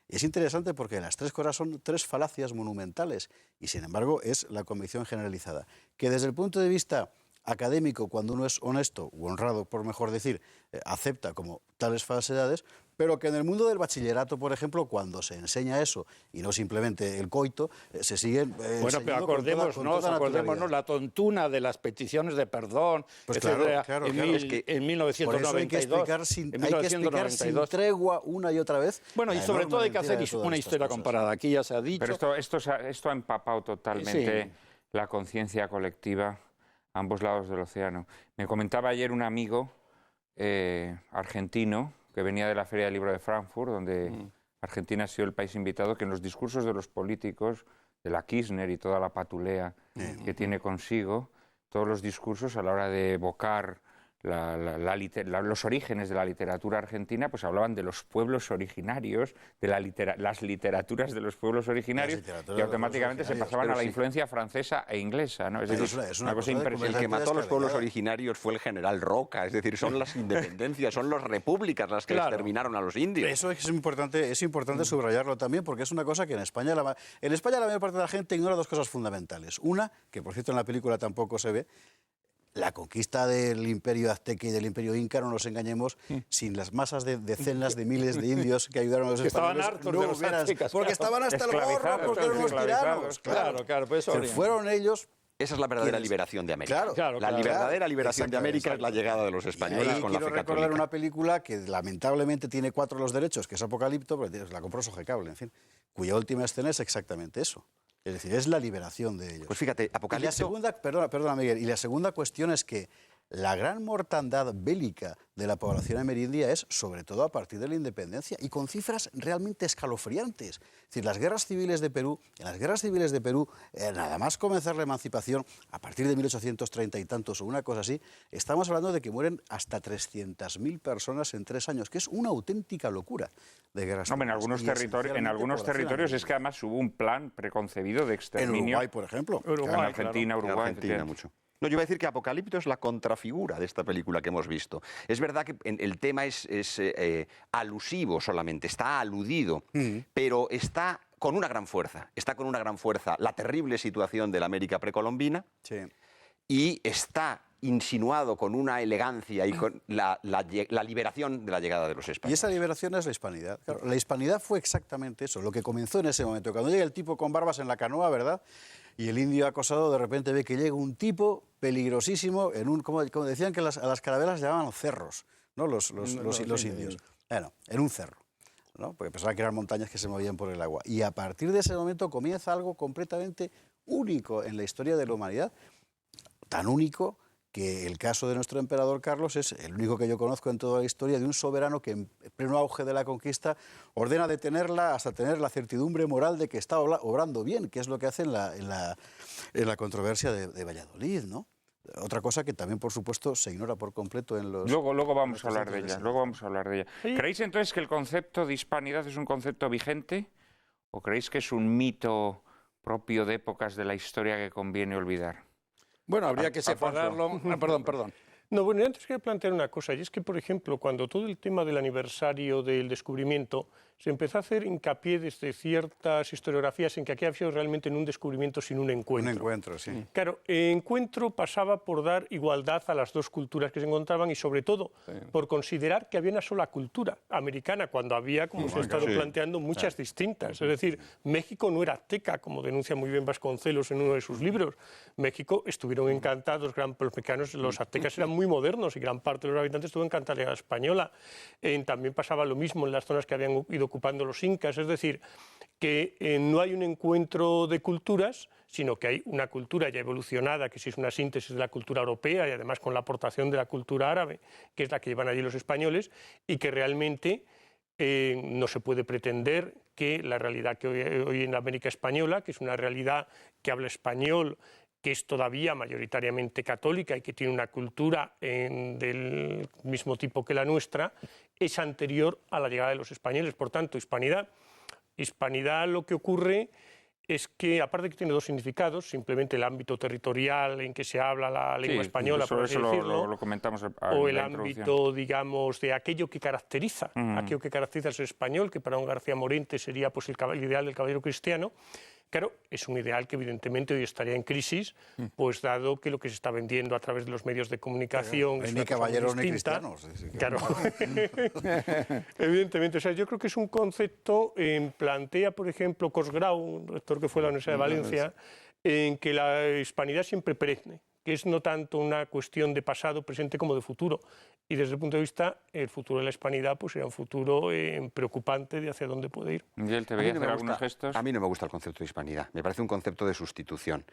Es interesante porque las 3 cosas son 3 falacias monumentales y, sin embargo, es la convicción generalizada. Que desde el punto de vista académico, cuando uno es honesto u honrado, por mejor decir, acepta como tales falsedades, pero que en el mundo del bachillerato, por ejemplo, cuando se enseña eso y no simplemente el coito, se siguen bueno, pero acordémonos la tontuna de las peticiones de perdón, pues etcétera, claro, en 1992. Por eso hay que explicar sin tregua una y otra vez. Bueno, y sobre todo hay que hacer una historia comparada. Aquí ya se ha dicho. Pero esto ha empapado totalmente la conciencia colectiva a ambos lados del océano. Me comentaba ayer un amigo argentino que venía de la Feria del Libro de Frankfurt, donde Argentina ha sido el país invitado, que en los discursos de los políticos, de la Kirchner y toda la patulea que tiene consigo, todos los discursos a la hora de evocar los orígenes de la literatura argentina, pues hablaban de los pueblos originarios, de las literaturas de los pueblos originarios, y automáticamente se pasaban a la influencia francesa e inglesa, ¿no? Es decir, es una cosa cosa impresionante. El que mató a los pueblos originarios fue el general Roca, es decir, son las independencias, son las repúblicas las que exterminaron a los indios. Eso es importante subrayarlo también, porque es una cosa que en España la mayor parte de la gente ignora 2 cosas fundamentales. Una, que por cierto en la película tampoco se ve, la conquista del imperio azteca y del imperio inca, no nos engañemos, sin las masas de decenas de miles de indios que ayudaron a los españoles, estaban hartos de los aztecas, porque estaban hasta el gorro, porque eran unos tiranos. Claro, pues eso fueron ellos. Esa es la verdadera liberación de América. La verdadera liberación de América es la llegada de los españoles con la fe católica. Quiero recordar una película que lamentablemente tiene 4 los derechos, que es Apocalipto, pero la compró Sogecable, en fin, cuya última escena es exactamente eso. Es decir, es la liberación de ellos. Pues fíjate, Apocalipto... Y la segunda, perdona Miguel, y la segunda cuestión es que la gran mortandad bélica de la población amerindia es sobre todo a partir de la independencia y con cifras realmente escalofriantes. Es decir, en las guerras civiles de Perú, nada más comenzar la emancipación, a partir de 1830 y tantos o una cosa así, estamos hablando de que mueren hasta 300.000 personas en 3 años, que es una auténtica locura de guerras civiles. En algunos territorios es que además hubo un plan preconcebido de exterminio. En Uruguay, por ejemplo. En Argentina, claro. Uruguay. Argentina mucho. No, yo iba a decir que Apocalipto es la contrafigura de esta película que hemos visto. Es verdad que el tema es alusivo solamente, está aludido, pero está con una gran fuerza. Está con una gran fuerza la terrible situación de la América precolombina y está insinuado con una elegancia y con la liberación de la llegada de los españoles. Y esa liberación es la hispanidad. Claro, la hispanidad fue exactamente eso, lo que comenzó en ese momento. Cuando llega el tipo con barbas en la canoa, ¿verdad? Y el indio acosado de repente ve que llega un tipo peligrosísimo, como decían que a las carabelas llamaban cerros, ¿no? los indios. Bueno, en un cerro, ¿no? Porque pensaban que eran montañas que se movían por el agua. Y a partir de ese momento comienza algo completamente único en la historia de la humanidad, tan único que el caso de nuestro emperador Carlos es el único que yo conozco en toda la historia de un soberano que en pleno auge de la conquista ordena detenerla hasta tener la certidumbre moral de que está obrando bien, que es lo que hace en la controversia de Valladolid, ¿no? Otra cosa que también, por supuesto, se ignora por completo en los... Luego vamos a hablar de ella, Sí. ¿Creéis entonces que el concepto de hispanidad es un concepto vigente o creéis que es un mito propio de épocas de la historia que conviene olvidar? Bueno, habría que separarlo... Perdón. No, bueno, antes quería plantear una cosa, y es que, por ejemplo, cuando todo el tema del aniversario del descubrimiento se empezó a hacer hincapié desde ciertas historiografías en que aquí había sido realmente en un descubrimiento sin un encuentro. Un encuentro, sí. Claro, encuentro pasaba por dar igualdad a las dos culturas que se encontraban y sobre todo por considerar que había una sola cultura americana cuando había, como se ha estado planteando, muchas distintas. Es decir, México no era azteca, como denuncia muy bien Vasconcelos en uno de sus libros. México estuvieron encantados, los mexicanos, los aztecas eran muy modernos y gran parte de los habitantes estuvo encantada de la española. También pasaba lo mismo en las zonas que habían ido ocupando los incas, es decir, que no hay un encuentro de culturas, sino que hay una cultura ya evolucionada, que sí es una síntesis de la cultura europea y además con la aportación de la cultura árabe, que es la que llevan allí los españoles, y que realmente no se puede pretender que la realidad que hoy en la América española, que es una realidad que habla español, que es todavía mayoritariamente católica y que tiene una cultura del mismo tipo que la nuestra, es anterior a la llegada de los españoles. Por tanto, hispanidad lo que ocurre es que, aparte de que tiene dos significados, simplemente el ámbito territorial en que se habla la lengua española, por así decirlo, lo comentamos o el ámbito, digamos, de aquello que caracteriza, aquello que caracteriza al ser español, que para un García Morente sería pues, el ideal del caballero cristiano. Claro, es un ideal que evidentemente hoy estaría en crisis, pues dado que lo que se está vendiendo a través de los medios de comunicación es ni caballeros ni distinta. cristianos. Claro, evidentemente. O sea, yo creo que es un concepto, plantea, por ejemplo, Cosgrau, un rector que fue a la Universidad de Valencia, en que la hispanidad siempre perenne, que es no tanto una cuestión de pasado, presente como de futuro. Y desde el punto de vista, el futuro de la hispanidad pues será un futuro preocupante de hacia dónde puede ir. Miguel, te veía hacer algunos gestos. A mí no me gusta el concepto de hispanidad. Me parece un concepto de sustitución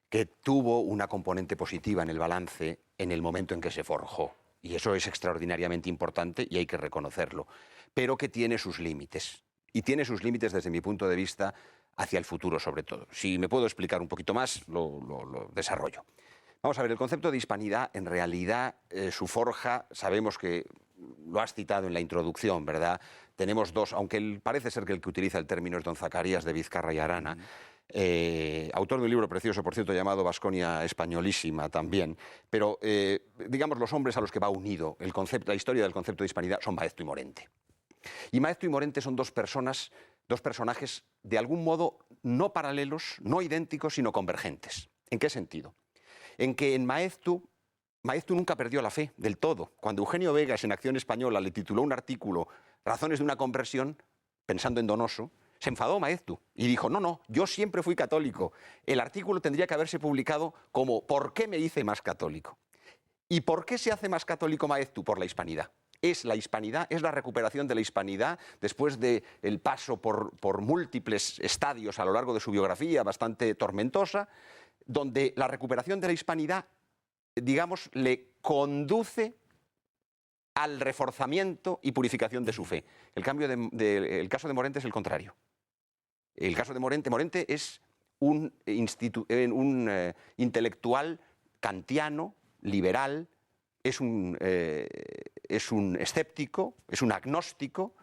que tuvo una componente positiva en el balance en el momento en que se forjó. Y eso es extraordinariamente importante y hay que reconocerlo. Pero que tiene sus límites. Y tiene sus límites desde mi punto de vista hacia el futuro sobre todo. Si me puedo explicar un poquito más, lo desarrollo. Vamos a ver, el concepto de hispanidad, en realidad, su forja, sabemos que lo has citado en la introducción, ¿verdad? Tenemos dos, aunque parece ser que el que utiliza el término es don Zacarías de Vizcarra y Arana, autor de un libro precioso, por cierto, llamado Vasconia Españolísima también, pero digamos los hombres a los que va unido la historia del concepto de hispanidad son Maeztu y Morente. Y Maeztu y Morente son dos personajes de algún modo no paralelos, no idénticos, sino convergentes. ¿En qué sentido? En que en Maeztu nunca perdió la fe del todo. Cuando Eugenio Vegas en Acción Española le tituló un artículo Razones de una conversión, pensando en Donoso, se enfadó Maeztu y dijo, no, yo siempre fui católico. El artículo tendría que haberse publicado como ¿por qué me hice más católico? ¿Y por qué se hace más católico Maeztu? Por la hispanidad. Es la hispanidad, es la recuperación de la hispanidad después del paso por múltiples estadios a lo largo de su biografía, bastante tormentosa, donde la recuperación de la hispanidad, digamos, le conduce al reforzamiento y purificación de su fe. El caso de Morente es el contrario. El caso de Morente es un intelectual kantiano, liberal, es un escéptico, es un agnóstico.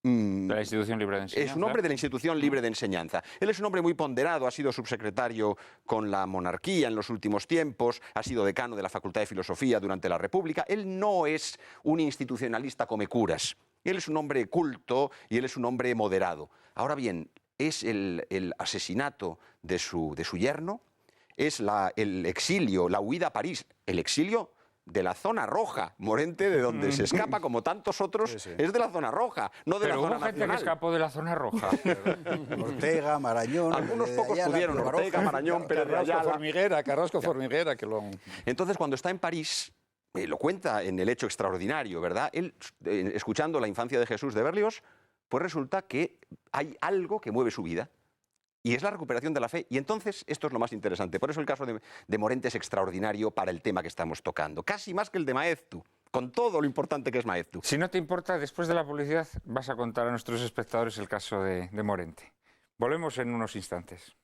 De la institución libre de enseñanza. Es un hombre de la institución libre de enseñanza. Él es un hombre muy ponderado, ha sido subsecretario con la monarquía en los últimos tiempos, ha sido decano de la Facultad de Filosofía durante la República. Él no es un institucionalista come curas. Él es un hombre culto y él es un hombre moderado. Ahora bien, es el asesinato de su yerno, es el exilio, la huida a París, el exilio de la zona roja. Morente, de donde se escapa, como tantos otros, es de la zona roja, no de la zona nacional. Pero hubo gente que escapó de la zona roja. Ortega, Marañón... Algunos pocos pudieron, Ortega, Marañón, Pérez de Ayala... Carrasco Formiguera, que lo... Entonces, cuando está en París, lo cuenta en El hecho extraordinario, ¿verdad? Él, escuchando La infancia de Jesús de Berlioz, pues resulta que hay algo que mueve su vida. Y es la recuperación de la fe. Y entonces, esto es lo más interesante. Por eso el caso de Morente es extraordinario para el tema que estamos tocando. Casi más que el de Maeztu, con todo lo importante que es Maeztu. Si no te importa, después de la publicidad vas a contar a nuestros espectadores el caso de Morente. Volvemos en unos instantes.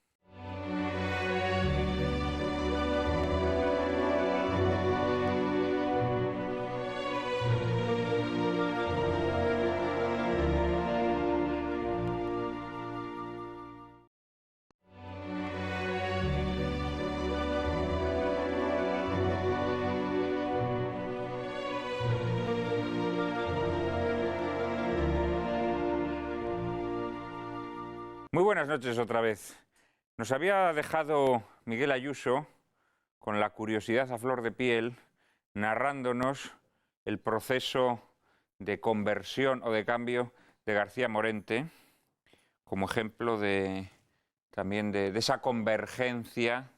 Muy buenas noches otra vez. Nos había dejado Miguel Ayuso con la curiosidad a flor de piel, narrándonos el proceso de conversión o de cambio de García Morente, como ejemplo también de esa convergencia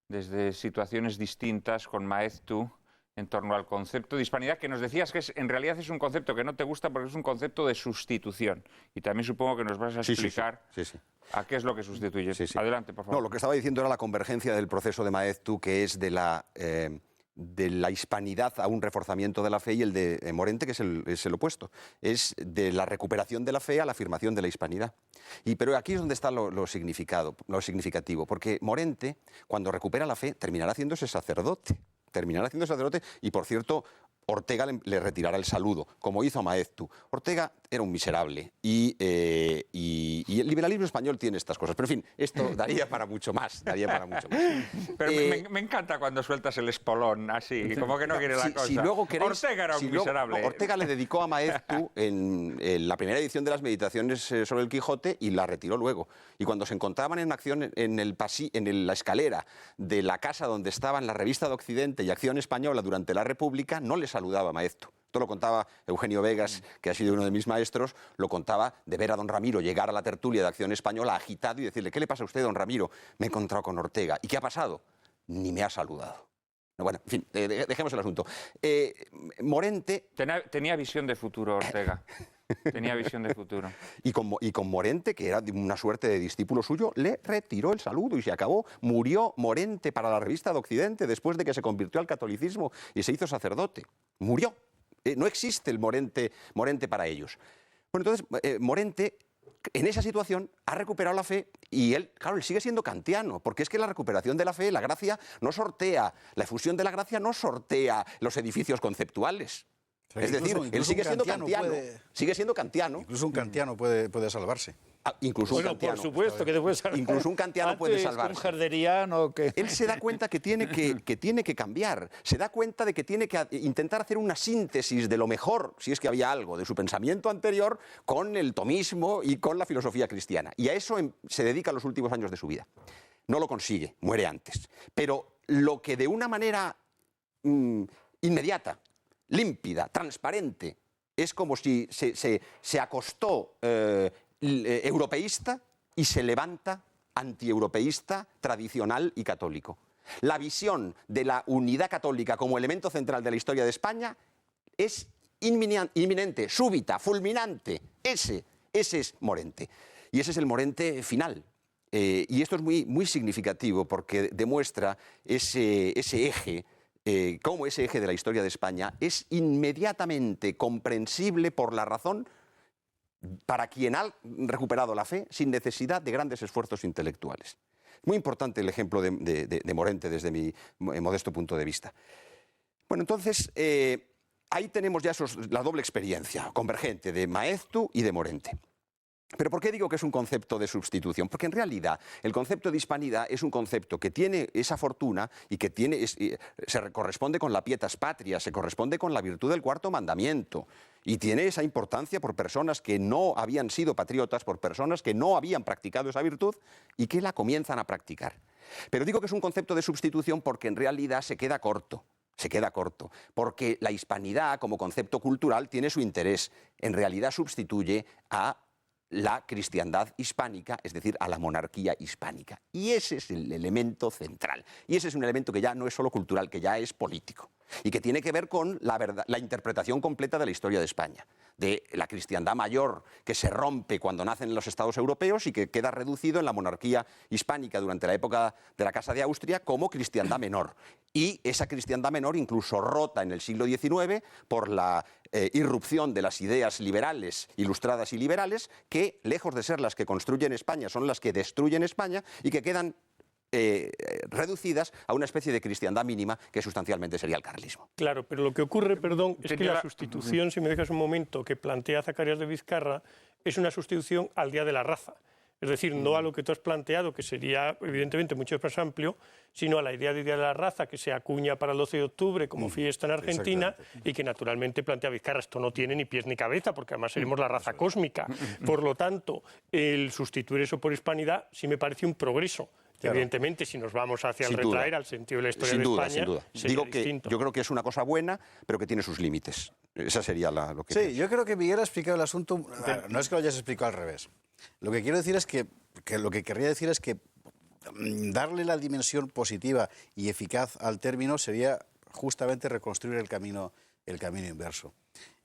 desde situaciones distintas con Maeztu en torno al concepto de hispanidad, que nos decías que en realidad es un concepto que no te gusta porque es un concepto de sustitución. Y también supongo que nos vas a explicar sí. a qué es lo que sustituye. Adelante, por favor. No, lo que estaba diciendo era la convergencia del proceso de Maeztu, que es de la hispanidad a un reforzamiento de la fe, y el de Morente, que es el opuesto. Es de la recuperación de la fe a la afirmación de la hispanidad. Pero aquí es donde está lo significativo, porque Morente, cuando recupera la fe, terminará haciéndose sacerdote. Y, por cierto, Ortega le retirará el saludo, como hizo a Maeztu. Ortega era un miserable y el liberalismo español tiene estas cosas. Pero, en fin, esto daría para mucho más. Pero me encanta cuando sueltas el espolón así, como que no quiere la cosa. Ortega era un miserable. Ortega le dedicó a Maeztu en la primera edición de las Meditaciones sobre el Quijote y la retiró luego. Y cuando se encontraban en acción en la escalera de la casa donde estaban la Revista de Occidente y Acción Española durante la República, no le saludaba a Maeztu. Esto lo contaba Eugenio Vegas, que ha sido uno de mis maestros, lo contaba de ver a don Ramiro llegar a la tertulia de Acción Española agitado y decirle: ¿qué le pasa a usted, don Ramiro? Me he encontrado con Ortega. ¿Y qué ha pasado? Ni me ha saludado. Bueno, en fin, dejemos el asunto. Morente... Tenía visión de futuro, Ortega. Tenía visión de futuro. Y con Morente, que era una suerte de discípulo suyo, le retiró el saludo y se acabó. Murió Morente para la Revista de Occidente después de que se convirtió al catolicismo y se hizo sacerdote. Murió. No existe el Morente para ellos. Bueno, entonces, Morente, en esa situación, ha recuperado la fe y él sigue siendo kantiano, porque es que la recuperación de la fe, la gracia, no sortea, la efusión de la gracia no sortea los edificios conceptuales. Es decir, él sigue siendo kantiano. Incluso un kantiano puede salvarse. Incluso un kantiano. Por supuesto que te puede salvar. Incluso un kantiano puede salvarse. Un herderiano que... Él se da cuenta que tiene que cambiar, se da cuenta de que tiene que intentar hacer una síntesis de lo mejor, si es que había algo, de su pensamiento anterior con el tomismo y con la filosofía cristiana. Y a eso se dedica los últimos años de su vida. No lo consigue, muere antes. Pero lo que de una manera inmediata, límpida, transparente, es como si se acostó europeísta y se levanta antieuropeísta, tradicional y católico. La visión de la unidad católica como elemento central de la historia de España es inminente, súbita, fulminante. Ese es Morente. Y ese es el Morente final. Y esto es muy significativo porque demuestra ese eje, cómo ese eje de la historia de España es inmediatamente comprensible por la razón para quien ha recuperado la fe sin necesidad de grandes esfuerzos intelectuales. Muy importante el ejemplo de Morente desde mi modesto punto de vista. Bueno, entonces, ahí tenemos ya la doble experiencia convergente de Maeztu y de Morente. ¿Pero por qué digo que es un concepto de sustitución? Porque en realidad el concepto de hispanidad es un concepto que tiene esa fortuna y que se corresponde con la pietas patria, se corresponde con la virtud del cuarto mandamiento y tiene esa importancia por personas que no habían sido patriotas, por personas que no habían practicado esa virtud y que la comienzan a practicar. Pero digo que es un concepto de sustitución porque en realidad se queda corto, porque la hispanidad como concepto cultural tiene su interés. En realidad sustituye a la cristiandad hispánica, es decir, a la monarquía hispánica. Y ese es el elemento central. Y ese es un elemento que ya no es solo cultural, que ya es político. Y que tiene que ver con la interpretación completa de la historia de España. De la cristiandad mayor, que se rompe cuando nacen los estados europeos y que queda reducido en la monarquía hispánica durante la época de la Casa de Austria como cristiandad menor. Y esa cristiandad menor incluso rota en el siglo XIX por la irrupción de las ideas liberales, ilustradas y liberales, que lejos de ser las que construyen España, son las que destruyen España y que quedan reducidas a una especie de cristiandad mínima que sustancialmente sería el carlismo. Claro, pero lo que ocurre, perdón, es que la sustitución, si me dejas un momento, que plantea Zacarías de Vizcarra, es una sustitución al día de la raza. Es decir, no a lo que tú has planteado, que sería evidentemente mucho más amplio, sino a la idea de Día de la Raza que se acuña para el 12 de octubre como fiesta en Argentina y que naturalmente plantea Vizcarra, esto no tiene ni pies ni cabeza, porque además seremos la raza cósmica. Por lo tanto, el sustituir eso por hispanidad sí me parece un progreso. Claro. Evidentemente, si nos vamos hacia el retraer al sentido de la historia de España, sin duda. Digo que distinto. Yo creo que es una cosa buena, pero que tiene sus límites. Esa sería lo que... Sí, yo creo que Miguel ha explicado el asunto, no es que lo hayas explicado al revés. Lo que quiero decir es que lo que querría decir es que darle la dimensión positiva y eficaz al término sería justamente reconstruir el camino inverso.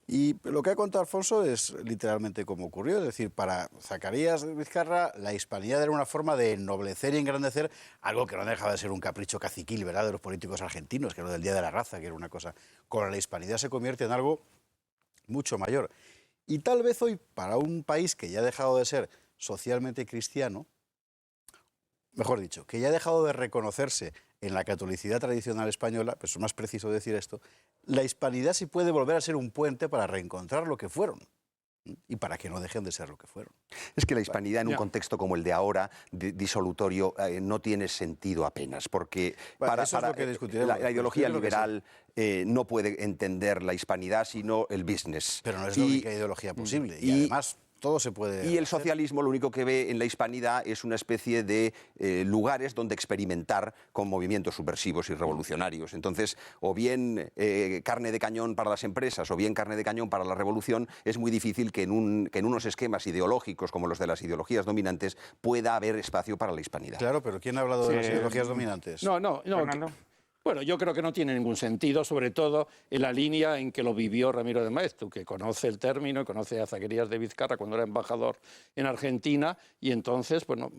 Y lo que ha contado Alfonso es literalmente como ocurrió, es decir, para Zacarías Vizcarra la hispanidad era una forma de ennoblecer y engrandecer algo que no dejaba de ser un capricho caciquil, ¿verdad?, de los políticos argentinos, que era lo del Día de la Raza, que era una cosa. Con la hispanidad se convierte en algo mucho mayor. Y tal vez hoy, para un país que ya ha dejado de ser socialmente cristiano, mejor dicho, que ya ha dejado de reconocerse en la catolicidad tradicional española, pues es más preciso decir esto, la hispanidad sí puede volver a ser un puente para reencontrar lo que fueron y para que no dejen de ser lo que fueron. Es que la hispanidad en un contexto como el de ahora, disolutorio, no tiene sentido apenas, porque la ideología liberal no puede entender la hispanidad sino el business. Pero no es la única ideología posible y además... Todo se puede y el socialismo lo único que ve en la hispanidad es una especie de lugares donde experimentar con movimientos subversivos y revolucionarios. Entonces, o bien carne de cañón para las empresas o bien carne de cañón para la revolución, es muy difícil que en unos esquemas ideológicos como los de las ideologías dominantes pueda haber espacio para la hispanidad. Claro, pero ¿quién ha hablado de las ideologías dominantes? No. Fernando. Bueno, yo creo que no tiene ningún sentido, sobre todo en la línea en que lo vivió Ramiro de Maeztu, que conoce el término, conoce a Zacarías de Vizcarra cuando era embajador en Argentina, y entonces, bueno,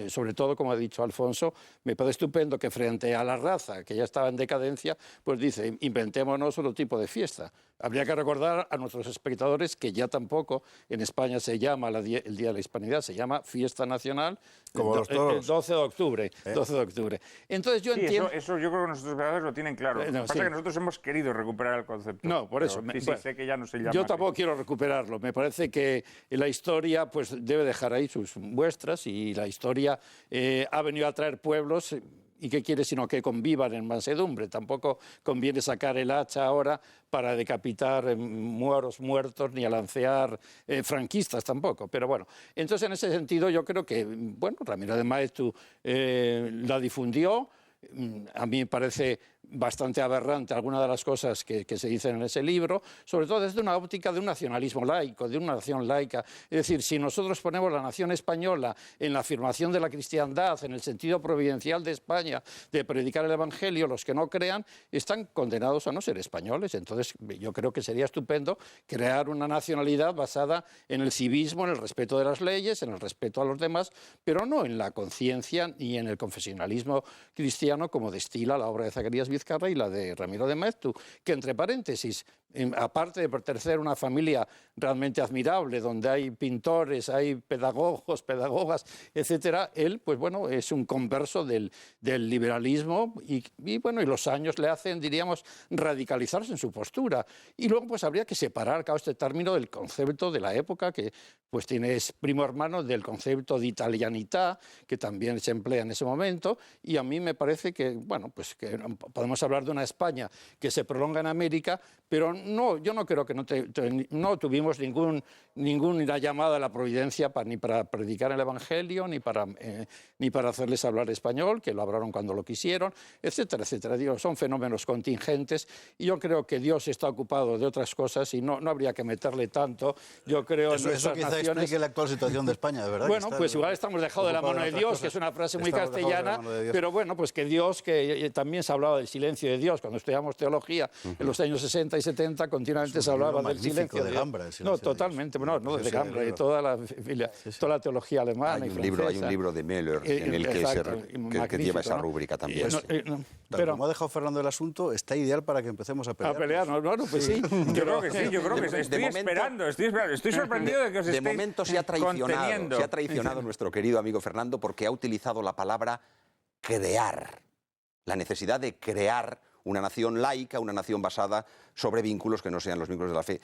sobre todo, como ha dicho Alfonso, me parece estupendo que frente a la raza, que ya estaba en decadencia, pues dice, inventémonos otro tipo de fiesta. Habría que recordar a nuestros espectadores que ya tampoco en España se llama el Día de la Hispanidad, se llama Fiesta Nacional, como los toros. El 12 de octubre. 12 de octubre. Entonces yo entiendo... Eso yo creo que nuestros espectadores lo tienen claro. Lo que pasa es que nosotros hemos querido recuperar el concepto. No, por eso. Sé que ya no se llama. Yo tampoco quiero recuperarlo. Me parece que la historia pues debe dejar ahí sus muestras y la historia ha venido a traer pueblos... ¿Y qué quiere sino que convivan en mansedumbre? Tampoco conviene sacar el hacha ahora para decapitar moros muertos ni alancear franquistas tampoco. Pero bueno, entonces en ese sentido yo creo que, bueno, Ramiro de Maeztu la difundió. A mí me parece bastante aberrante algunas de las cosas que se dicen en ese libro, sobre todo desde una óptica de un nacionalismo laico, de una nación laica. Es decir, si nosotros ponemos la nación española en la afirmación de la cristiandad, en el sentido providencial de España, de predicar el Evangelio, los que no crean están condenados a no ser españoles. Entonces yo creo que sería estupendo crear una nacionalidad basada en el civismo, en el respeto de las leyes, en el respeto a los demás, pero no en la conciencia ni en el confesionalismo cristiano como destila la obra de Zacarías Vizcarra y la de Ramiro de Maeztu, que entre paréntesis, aparte de pertenecer a una familia realmente admirable, donde hay pintores, hay pedagogos, pedagogas, etcétera, él, pues bueno, es un converso del liberalismo y bueno, y los años le hacen, diríamos, radicalizarse en su postura. Y luego pues habría que separar, claro, este término del concepto de la época, que pues es primo hermano del concepto de italianità, que también se emplea en ese momento, y a mí me parece que, bueno, pues que podemos hablar de una España que se prolonga en América, pero no, yo no creo que no tuvimos ninguna llamada a la providencia ni para predicar el Evangelio, ni para hacerles hablar español, que lo hablaron cuando lo quisieron, etcétera, etcétera. Digo, son fenómenos contingentes y yo creo que Dios está ocupado de otras cosas y no habría que meterle tanto, yo creo, en eso quizá naciones. Explique la actual situación de España, de verdad. Bueno, pues igual estamos dejados de la mano de Dios, que es una frase muy castellana, pero bueno, pues que Dios, que también se hablaba del silencio de Dios, cuando estudiamos teología en los años 60 y 70, continuamente se hablaba del silencio de Gambra. No, totalmente, no de Gambra y toda la teología alemana y francesa. Hay un libro de Müller en el que lleva esa rúbrica también. Pero como ha dejado Fernando el asunto, está ideal para que empecemos a pelear. A pelear, no, pues sí. Yo creo que sí, estoy esperando, estoy sorprendido de que os estéis de momento se ha traicionado nuestro querido amigo Fernando porque ha utilizado la palabra crear, la necesidad de crear una nación laica, una nación basada sobre vínculos que no sean los vínculos de la fe.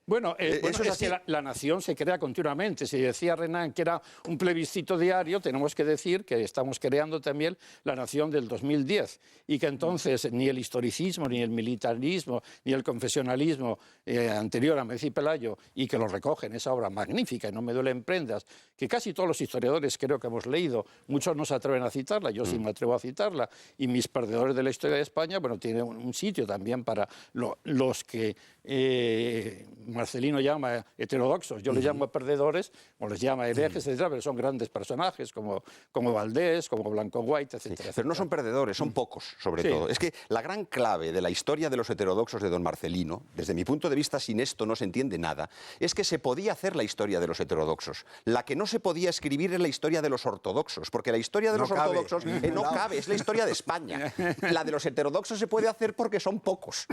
Bueno, eso es que la nación se crea continuamente. Si decía Renan que era un plebiscito diario, tenemos que decir que estamos creando también la nación del 2010 y que entonces ni el historicismo, ni el militarismo, ni el confesionalismo anterior a Messi Pelayo, y que lo recogen, esa obra magnífica, y no me duelen prendas, que casi todos los historiadores creo que hemos leído, muchos no se atreven a citarla, yo sí me atrevo a citarla, y mis perdedores de la historia de España, bueno, tiene un sitio también para los que Marcelino llama heterodoxos, yo les llamo perdedores, o les llama herejes, etcétera, pero son grandes personajes como Valdés, como Blanco White, etcétera. Pero no son perdedores, son pocos, sobre todo. Es que la gran clave de la historia de los heterodoxos de don Marcelino, desde mi punto de vista, sin esto no se entiende nada, es que se podía hacer la historia de los heterodoxos. La que no se podía escribir es la historia de los ortodoxos, porque la historia de los ortodoxos no cabe, es la historia de España. La de los heterodoxos se puede hacer porque son pocos.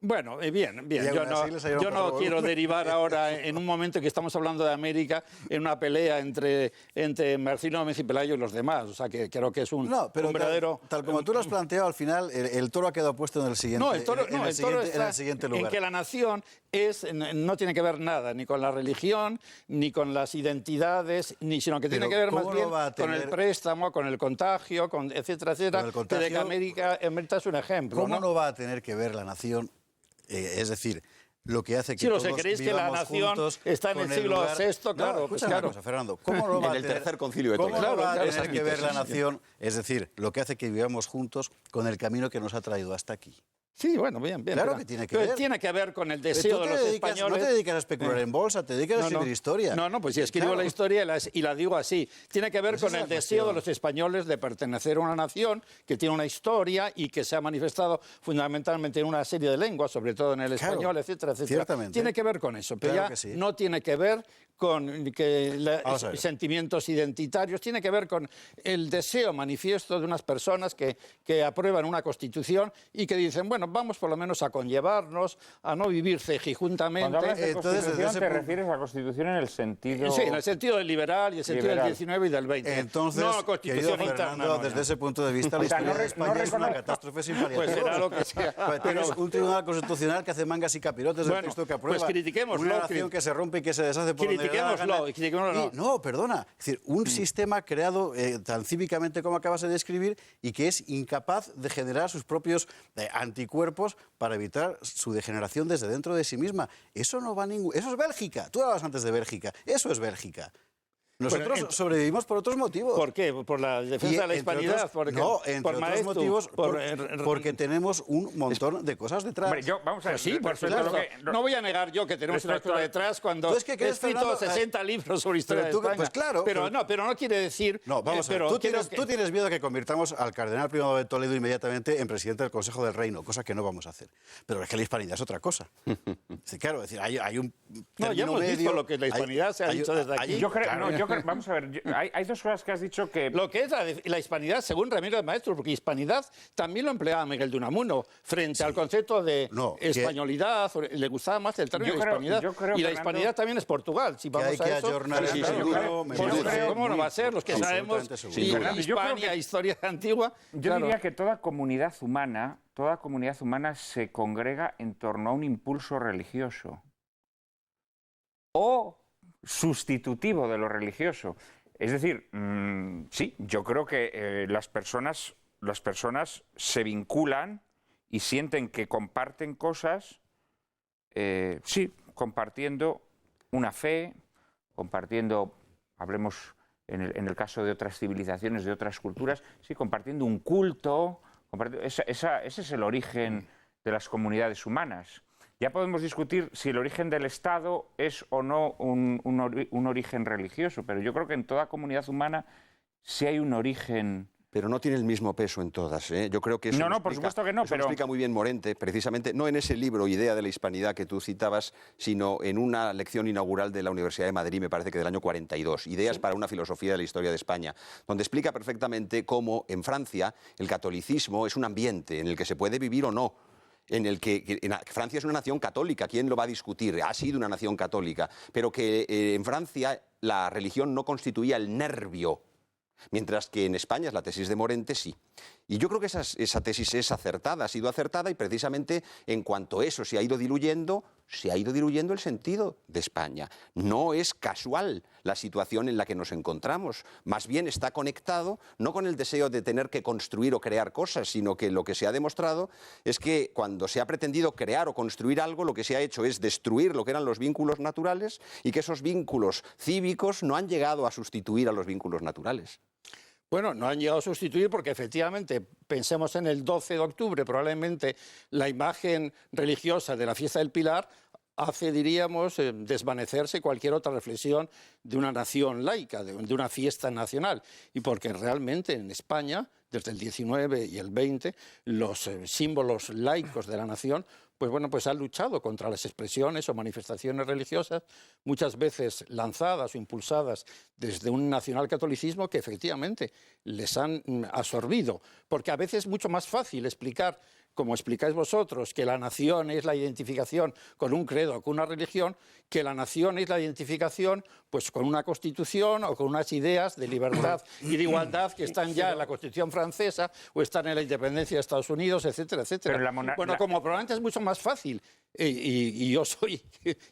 Bueno, bien. Yo no quiero derivar ahora, en un momento que estamos hablando de América, en una pelea entre Marcelino Messi Pelayo y los demás. O sea, que creo que es un verdadero... Tal como tú lo has planteado, al final el toro ha quedado puesto en el siguiente, en el siguiente lugar. En que la nación no tiene que ver nada, ni con la religión, ni con las identidades, sino que tiene que ver más bien con el préstamo, con el contagio, etcétera, etcétera. De que América es un ejemplo. ¿Cómo no va a tener que ver la nación? Es decir, lo que hace que todos vivamos creéis que la nación está en el siglo VI, claro. Escúchame una cosa, Fernando. ¿Cómo no va en el tercer concilio de Toledo? ¿Cómo no va a tener Esa es que mi ver la tesis. nación? Es decir, lo que hace que vivamos juntos con el camino que nos ha traído hasta aquí. Sí, bueno, bien. Claro que tiene que ver. Tiene que ver con el deseo de los españoles. No te dedicas a especular en bolsa, te dedicas a escribir historia. No, pues si escribo la historia y la digo así. Tiene que ver con el deseo de los españoles de pertenecer a una nación que tiene una historia y que se ha manifestado fundamentalmente en una serie de lenguas, sobre todo en el español, etcétera, etcétera. Ciertamente. Tiene que ver con eso, pero Claro ya que sí. no tiene que ver con sentimientos identitarios, tiene que ver con el deseo manifiesto de unas personas que aprueban una constitución y que dicen, bueno, vamos por lo menos a conllevarnos, a no vivir cejijuntamente. Cuando hablas de Entonces, Constitución, desde te ese refieres a la Constitución en el sentido... Sí, en el sentido del liberal y el sentido del 19 y del 20. Entonces, no Constitución querido interna. Fernando, desde ese punto de vista, la historia de España es una catástrofe sin paliativos. Pues será lo que sea. Tienes un tribunal constitucional que hace mangas y capirotes del texto que aprueba. Pues critiquémoslo. Una nación que se rompe y que se deshace por donde le da la gana. Critiquémoslo. No, perdona. Es decir, un sistema creado tan cívicamente como acabas de describir y que es incapaz de generar sus propios anticuerpos para evitar su degeneración desde dentro de sí misma. Eso no va a ningún... Eso es Bélgica. Tú hablabas antes de Bélgica. Eso es Bélgica. Nosotros sobrevivimos por otros motivos. ¿Por qué? ¿Por la defensa de la hispanidad? No, entre otros motivos, porque tenemos un montón de cosas detrás. Hombre, vamos a ver. Pues sí, por supuesto. No voy a negar yo que tenemos una cosa detrás cuando ¿Tú es que he crees, escrito Fernando, 60 libros sobre historia de España. Pues claro. Pero no quiere decir... No, vamos a ver. Tú tienes miedo de que convirtamos al cardenal Primado de Toledo inmediatamente en presidente del Consejo del Reino, cosa que no vamos a hacer. Pero es que la hispanidad es otra cosa. Sí, claro, es decir, hay un No, ya hemos visto lo que la hispanidad se ha dicho desde aquí. Yo creo, vamos a ver, hay dos cosas que has dicho que... Lo que es la hispanidad, según Ramiro de Maeztu, porque hispanidad también lo empleaba Miguel de Unamuno, frente al concepto de españolidad, le gustaba más el término de hispanidad. Y la hispanidad también es Portugal, si vamos a eso. ¿Cómo no va a ser? Los que sabemos Hispania, historia antigua. Yo diría que toda comunidad humana se congrega en torno a un impulso religioso o sustitutivo de lo religioso. Es decir, sí, yo creo que las personas se vinculan y sienten que comparten cosas, sí, compartiendo una fe, compartiendo, hablemos en el caso de otras civilizaciones, de otras culturas, sí, compartiendo un culto, ese es el origen de las comunidades humanas. Ya podemos discutir si el origen del Estado es o no un origen religioso, pero yo creo que en toda comunidad humana sí hay un origen... Pero no tiene el mismo peso en todas, ¿eh? Yo creo que eso por supuesto que no, pero... lo explica muy bien Morente, precisamente, no en ese libro Idea de la Hispanidad que tú citabas, sino en una lección inaugural de la Universidad de Madrid, me parece que del año 42, Ideas para una filosofía de la historia de España, donde explica perfectamente cómo en Francia el catolicismo es un ambiente en el que se puede vivir o no, en el que Francia es una nación católica, ¿quién lo va a discutir? Ha sido una nación católica, pero que en Francia la religión no constituía el nervio, mientras que en España, es la tesis de Morente, sí. Y yo creo que esa tesis es acertada, ha sido acertada, y precisamente en cuanto eso se ha ido diluyendo el sentido de España. No es casual la situación en la que nos encontramos, más bien está conectado no con el deseo de tener que construir o crear cosas, sino que lo que se ha demostrado es que cuando se ha pretendido crear o construir algo, lo que se ha hecho es destruir lo que eran los vínculos naturales, y que esos vínculos cívicos no han llegado a sustituir a los vínculos naturales. Bueno, no han llegado a sustituir porque efectivamente, pensemos en el 12 de octubre, probablemente la imagen religiosa de la fiesta del Pilar hace, diríamos, desvanecerse cualquier otra reflexión de una nación laica, de una fiesta nacional. Y porque realmente en España, desde el 19 y el 20, los símbolos laicos de la nación pues han luchado contra las expresiones o manifestaciones religiosas, muchas veces lanzadas o impulsadas desde un nacionalcatolicismo que efectivamente les han absorbido. Porque a veces es mucho más fácil explicar, como explicáis vosotros, que la nación es la identificación con un credo o con una religión, que la nación es la identificación pues con una constitución o con unas ideas de libertad y de igualdad que están ya en la Constitución francesa o están en la independencia de Estados Unidos, etcétera, etcétera. Bueno, como probablemente es mucho más fácil, y yo soy,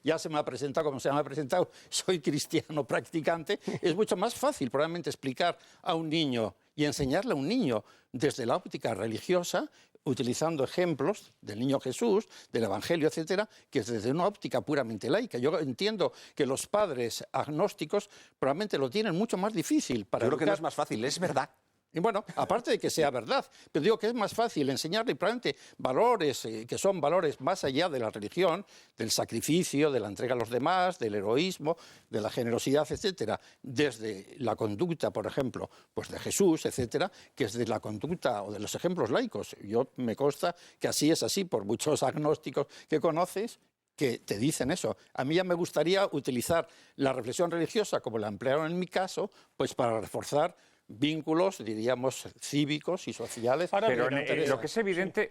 ya se me ha presentado como se me ha presentado, soy cristiano practicante, es mucho más fácil probablemente explicar a un niño y enseñarle a un niño desde la óptica religiosa, utilizando ejemplos del niño Jesús, del Evangelio, etcétera, que es desde una óptica puramente laica. Yo entiendo que los padres agnósticos probablemente lo tienen mucho más difícil para Yo creo que no es más fácil, es verdad. Y bueno, aparte de que sea verdad, pero digo que es más fácil enseñarle probablemente valores que son valores más allá de la religión, del sacrificio, de la entrega a los demás, del heroísmo, de la generosidad, etcétera, desde la conducta, por ejemplo, pues de Jesús, etcétera, que es de la conducta o de los ejemplos laicos. Yo me consta que así es así por muchos agnósticos que conoces, que te dicen eso. A mí ya me gustaría utilizar la reflexión religiosa, como la emplearon en mi caso, pues para reforzar vínculos, diríamos, cívicos y sociales. Pero lo que es evidente,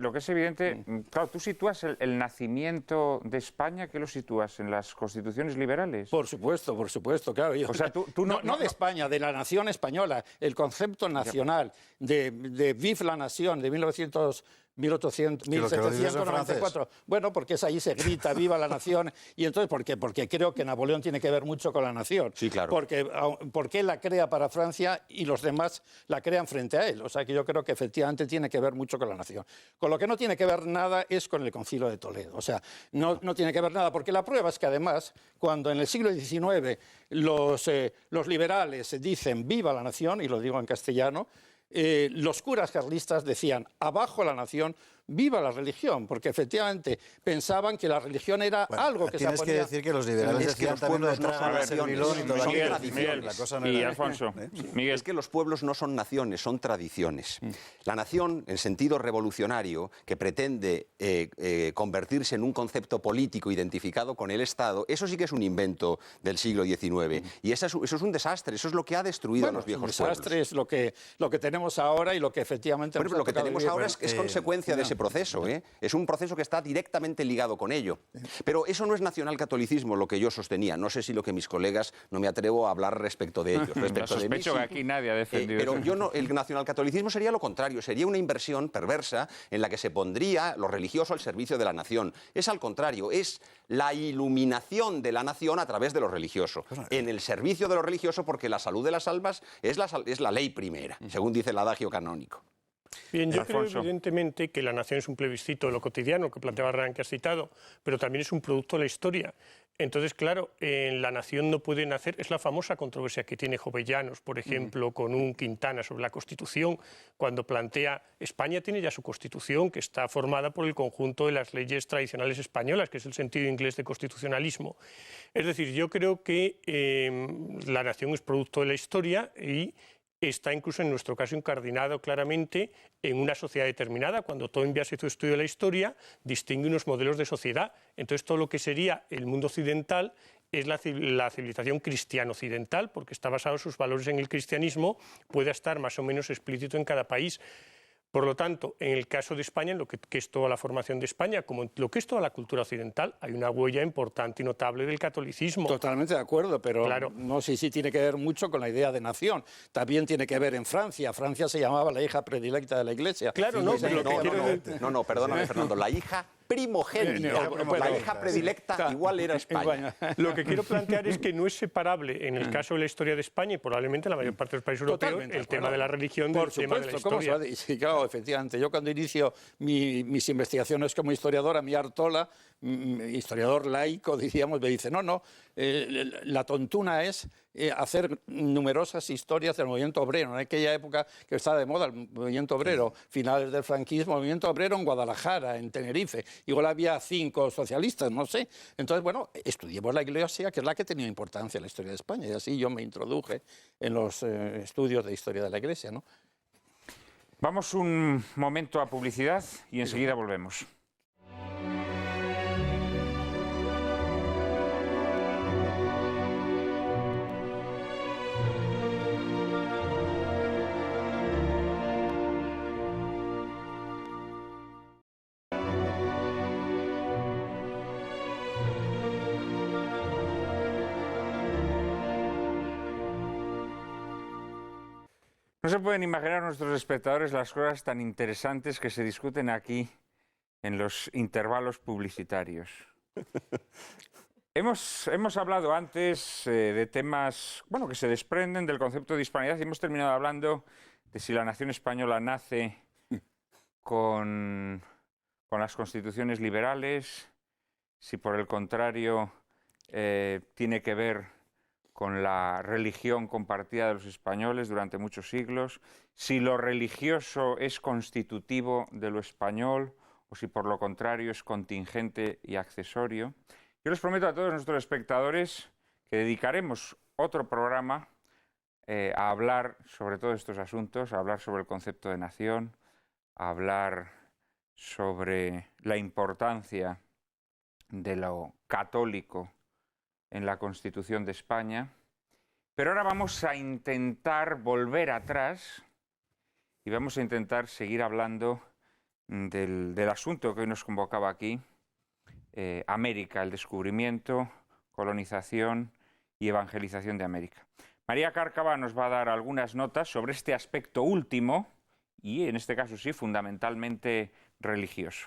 claro, tú sitúas el nacimiento de España, ¿qué lo sitúas? ¿En las constituciones liberales? Por supuesto, claro. O sea, tú no de España, de la nación española, el concepto nacional, de Vive la Nación, de 1794. Bueno, porque es ahí se grita viva la nación, y entonces porque creo que Napoleón tiene que ver mucho con la nación. Sí, claro. Porque él la crea para Francia y los demás la crean frente a él. O sea que yo creo que efectivamente tiene que ver mucho con la nación. Con lo que no tiene que ver nada es con el Concilio de Toledo. O sea, no tiene que ver nada, porque la prueba es que además, cuando en el siglo XIX los liberales dicen viva la nación, y lo digo en castellano, los curas carlistas decían abajo la nación, viva la religión, porque efectivamente pensaban que la religión era algo que se ponía... Tienes que decir que los liberales es que los pueblos no son naciones, y Alfonso, Miguel. Es que los pueblos no son naciones, son tradiciones. La nación, en sentido revolucionario, que pretende convertirse en un concepto político identificado con el Estado, eso sí que es un invento del siglo XIX. Y eso es un desastre, eso es lo que ha destruido a los viejos pueblos. El desastre es lo que tenemos ahora y lo que efectivamente... Bueno, pero lo que tenemos ahora es consecuencia de ese proceso, ¿eh? Es un proceso que está directamente ligado con ello. Pero eso no es nacionalcatolicismo, lo que yo sostenía. No sé si lo que mis colegas, no me atrevo a hablar respecto de ellos. Sospecho que aquí nadie ha defendido pero el nacionalcatolicismo sería lo contrario, sería una inversión perversa en la que se pondría lo religioso al servicio de la nación. Es al contrario, es la iluminación de la nación a través de lo religioso, en el servicio de lo religioso, porque la salud de las almas es la ley primera, según dice el adagio canónico. Bien, yo creo evidentemente que la nación es un plebiscito de lo cotidiano, que planteaba Hernán, que has citado, pero también es un producto de la historia. Entonces, claro, en la nación no puede nacer, es la famosa controversia que tiene Jovellanos, por ejemplo, con un Quintana sobre la Constitución, cuando plantea, España tiene ya su Constitución, que está formada por el conjunto de las leyes tradicionales españolas, que es el sentido inglés de constitucionalismo. Es decir, yo creo que la nación es producto de la historia y está incluso en nuestro caso incardinado claramente en una sociedad determinada. Cuando Toynbee hace su estudio de la historia, distingue unos modelos de sociedad. Entonces, todo lo que sería el mundo occidental es la civilización cristiano-occidental, porque está basado en sus valores en el cristianismo, puede estar más o menos explícito en cada país. Por lo tanto, en el caso de España, en lo que es toda la formación de España, como en lo que es toda la cultura occidental, hay una huella importante y notable del catolicismo. Totalmente de acuerdo, pero claro, no sé si tiene que ver mucho con la idea de nación. También tiene que ver en Francia. Francia se llamaba la hija predilecta de la Iglesia. Claro, no, pero lo que quiero decir... No, perdóname, Fernando, la hija primogénita, la hija predilecta igual era España. Lo que quiero plantear es que no es separable, en el caso de la historia de España y probablemente en la mayor parte de los países europeos, el tema de la religión del tema de la historia. Sí, claro, efectivamente. Yo cuando inicio mis investigaciones como historiador, mi Artola, historiador laico, diríamos, me dice, la tontuna es hacer numerosas historias del movimiento obrero. En aquella época que estaba de moda el movimiento obrero, finales del franquismo, movimiento obrero en Guadalajara, en Tenerife. Igual había 5 socialistas, no sé. Entonces, bueno, estudiemos la Iglesia, que es la que tenía importancia en la historia de España. Y así yo me introduje en los estudios de historia de la Iglesia, ¿no? Vamos un momento a publicidad y enseguida volvemos. No se pueden imaginar nuestros espectadores las cosas tan interesantes que se discuten aquí en los intervalos publicitarios. Hemos hablado antes de temas que se desprenden del concepto de hispanidad y hemos terminado hablando de si la nación española nace con las constituciones liberales, si por el contrario tiene que ver con la religión compartida de los españoles durante muchos siglos, si lo religioso es constitutivo de lo español o si por lo contrario es contingente y accesorio. Yo les prometo a todos nuestros espectadores que dedicaremos otro programa a hablar sobre todos estos asuntos, a hablar sobre el concepto de nación, a hablar sobre la importancia de lo católico en la Constitución de España, pero ahora vamos a intentar volver atrás y vamos a intentar seguir hablando del asunto que hoy nos convocaba aquí, América, el descubrimiento, colonización y evangelización de América. María Cárcava nos va a dar algunas notas sobre este aspecto último y, en este caso sí, fundamentalmente religioso.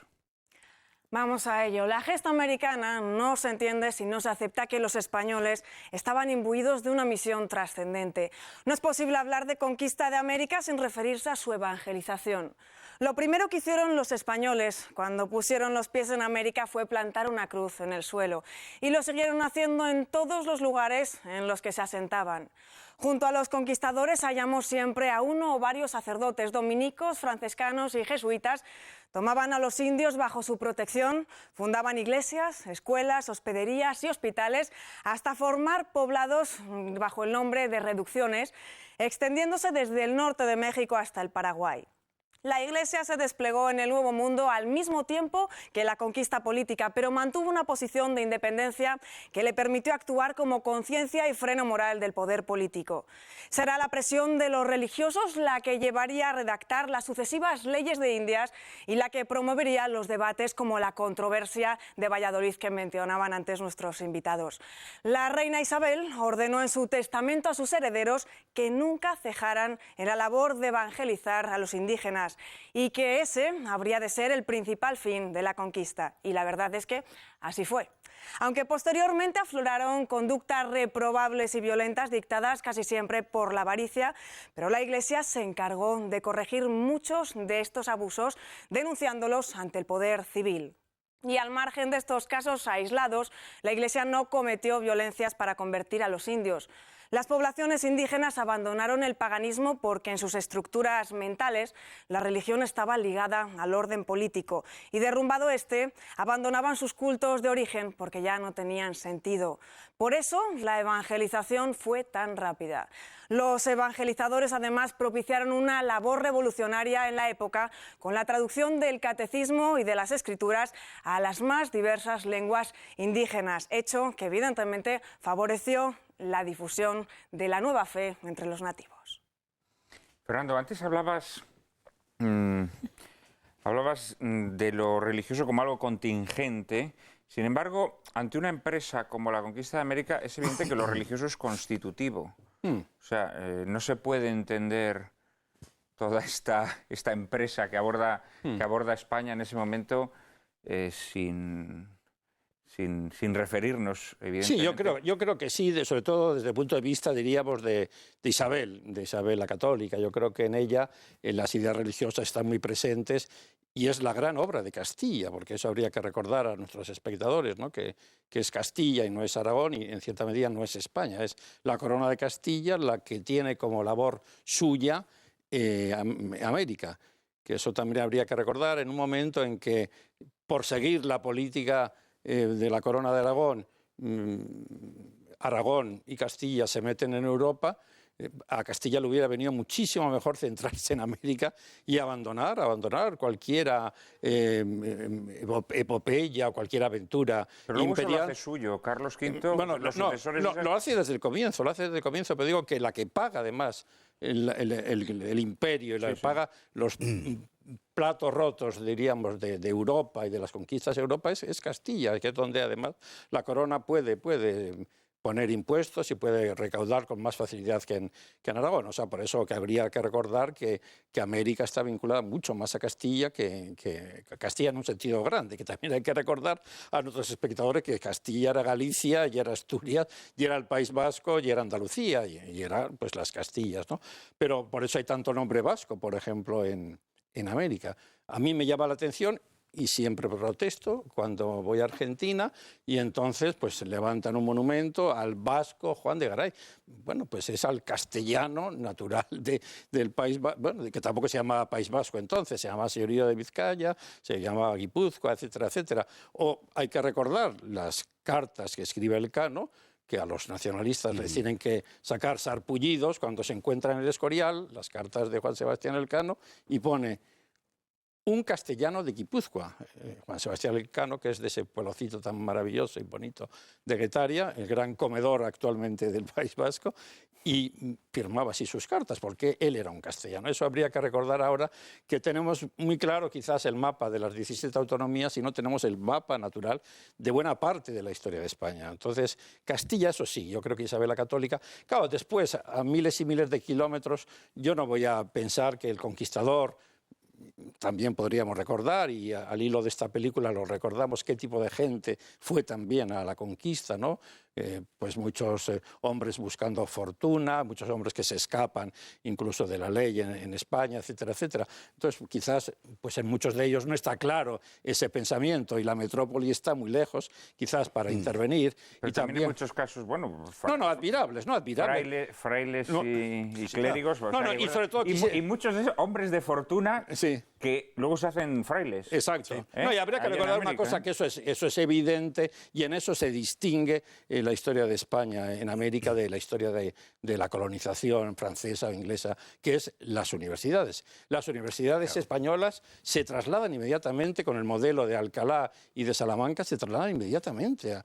Vamos a ello. La gesta americana no se entiende si no se acepta que los españoles estaban imbuidos de una misión trascendente. No es posible hablar de conquista de América sin referirse a su evangelización. Lo primero que hicieron los españoles cuando pusieron los pies en América fue plantar una cruz en el suelo y lo siguieron haciendo en todos los lugares en los que se asentaban. Junto a los conquistadores hallamos siempre a uno o varios sacerdotes dominicos, franciscanos y jesuitas. Tomaban a los indios bajo su protección, fundaban iglesias, escuelas, hospederías y hospitales, hasta formar poblados bajo el nombre de reducciones, extendiéndose desde el norte de México hasta el Paraguay. La Iglesia se desplegó en el Nuevo Mundo al mismo tiempo que la conquista política, pero mantuvo una posición de independencia que le permitió actuar como conciencia y freno moral del poder político. Será la presión de los religiosos la que llevaría a redactar las sucesivas leyes de Indias y la que promovería los debates como la controversia de Valladolid que mencionaban antes nuestros invitados. La reina Isabel ordenó en su testamento a sus herederos que nunca cejaran en la labor de evangelizar a los indígenas, y que ese habría de ser el principal fin de la conquista. Y la verdad es que así fue. Aunque posteriormente afloraron conductas reprobables y violentas dictadas casi siempre por la avaricia, pero la Iglesia se encargó de corregir muchos de estos abusos, denunciándolos ante el poder civil. Y al margen de estos casos aislados, la Iglesia no cometió violencias para convertir a los indios. Las poblaciones indígenas abandonaron el paganismo porque en sus estructuras mentales la religión estaba ligada al orden político y derrumbado este, abandonaban sus cultos de origen porque ya no tenían sentido. Por eso la evangelización fue tan rápida. Los evangelizadores además propiciaron una labor revolucionaria en la época con la traducción del catecismo y de las escrituras a las más diversas lenguas indígenas, hecho que evidentemente favoreció la difusión de la nueva fe entre los nativos. Fernando, antes hablabas Hablabas de lo religioso como algo contingente. Sin embargo, ante una empresa como la conquista de América, es evidente que lo religioso es constitutivo. O sea, no se puede entender toda esta empresa que aborda España en ese momento sin referirnos, evidentemente. Sí, yo creo que sí, sobre todo desde el punto de vista, diríamos, de Isabel la Católica. Yo creo que en ella las ideas religiosas están muy presentes y es la gran obra de Castilla, porque eso habría que recordar a nuestros espectadores, ¿no? que es Castilla y no es Aragón y en cierta medida no es España. Es la corona de Castilla la que tiene como labor suya América, que eso también habría que recordar en un momento en que, por seguir la política de la corona de Aragón, Aragón y Castilla se meten en Europa, a Castilla le hubiera venido muchísimo mejor centrarse en América y abandonar cualquier epopeya o cualquier aventura pero luego imperial. Eso lo hace suyo, Carlos V, Bueno, los sucesores... lo hace desde el comienzo, pero digo que la que paga además el imperio y la que paga los platos rotos, diríamos, de Europa y de las conquistas de Europa es Castilla, que es donde además la corona puede poner impuestos y puede recaudar con más facilidad que en Aragón. O sea, por eso que habría que recordar que América está vinculada mucho más a Castilla que Castilla en un sentido grande, que también hay que recordar a nuestros espectadores que Castilla era Galicia, y era Asturias, y era el País Vasco, y era Andalucía, y eran pues las Castillas, ¿no? Pero por eso hay tanto nombre vasco, por ejemplo, en América. A mí me llama la atención y siempre protesto cuando voy a Argentina y entonces pues levantan un monumento al vasco Juan de Garay. Bueno, pues es al castellano natural del País Vasco, bueno, que tampoco se llamaba País Vasco entonces, se llamaba Señorío de Vizcaya, se llamaba Guipúzcoa, etcétera, etcétera. O hay que recordar las cartas que escribe Elcano, que a los nacionalistas les tienen que sacar sarpullidos cuando se encuentran en el Escorial, las cartas de Juan Sebastián Elcano, y pone: un castellano de Guipúzcoa, Juan Sebastián Elcano, que es de ese pueblocito tan maravilloso y bonito de Guetaria, el gran comedor actualmente del País Vasco, y firmaba así sus cartas, porque él era un castellano. Eso habría que recordar ahora, que tenemos muy claro quizás el mapa de las 17 autonomías y no tenemos el mapa natural de buena parte de la historia de España. Entonces, Castilla, eso sí, yo creo que Isabel la Católica... Claro, después, a miles y miles de kilómetros, yo no voy a pensar que el conquistador... También podríamos recordar, y al hilo de esta película lo recordamos, qué tipo de gente fue también a la conquista, ¿no? Pues muchos hombres buscando fortuna, muchos hombres que se escapan incluso de la ley en España, etcétera, etcétera. Entonces, quizás pues en muchos de ellos no está claro ese pensamiento y la metrópoli está muy lejos, quizás para intervenir. Pero y también en muchos casos, bueno... admirables. Frailes y clérigos. Y sobre todo... Y muchos de esos hombres de fortuna... Sí. que luego se hacen frailes. Exacto. Sí. Y habría que recordar una cosa, que eso es evidente, y en eso se distingue la historia de España en América de la historia de la colonización francesa o inglesa, que es las universidades. Las universidades españolas se trasladan inmediatamente, con el modelo de Alcalá y de Salamanca, se trasladan inmediatamente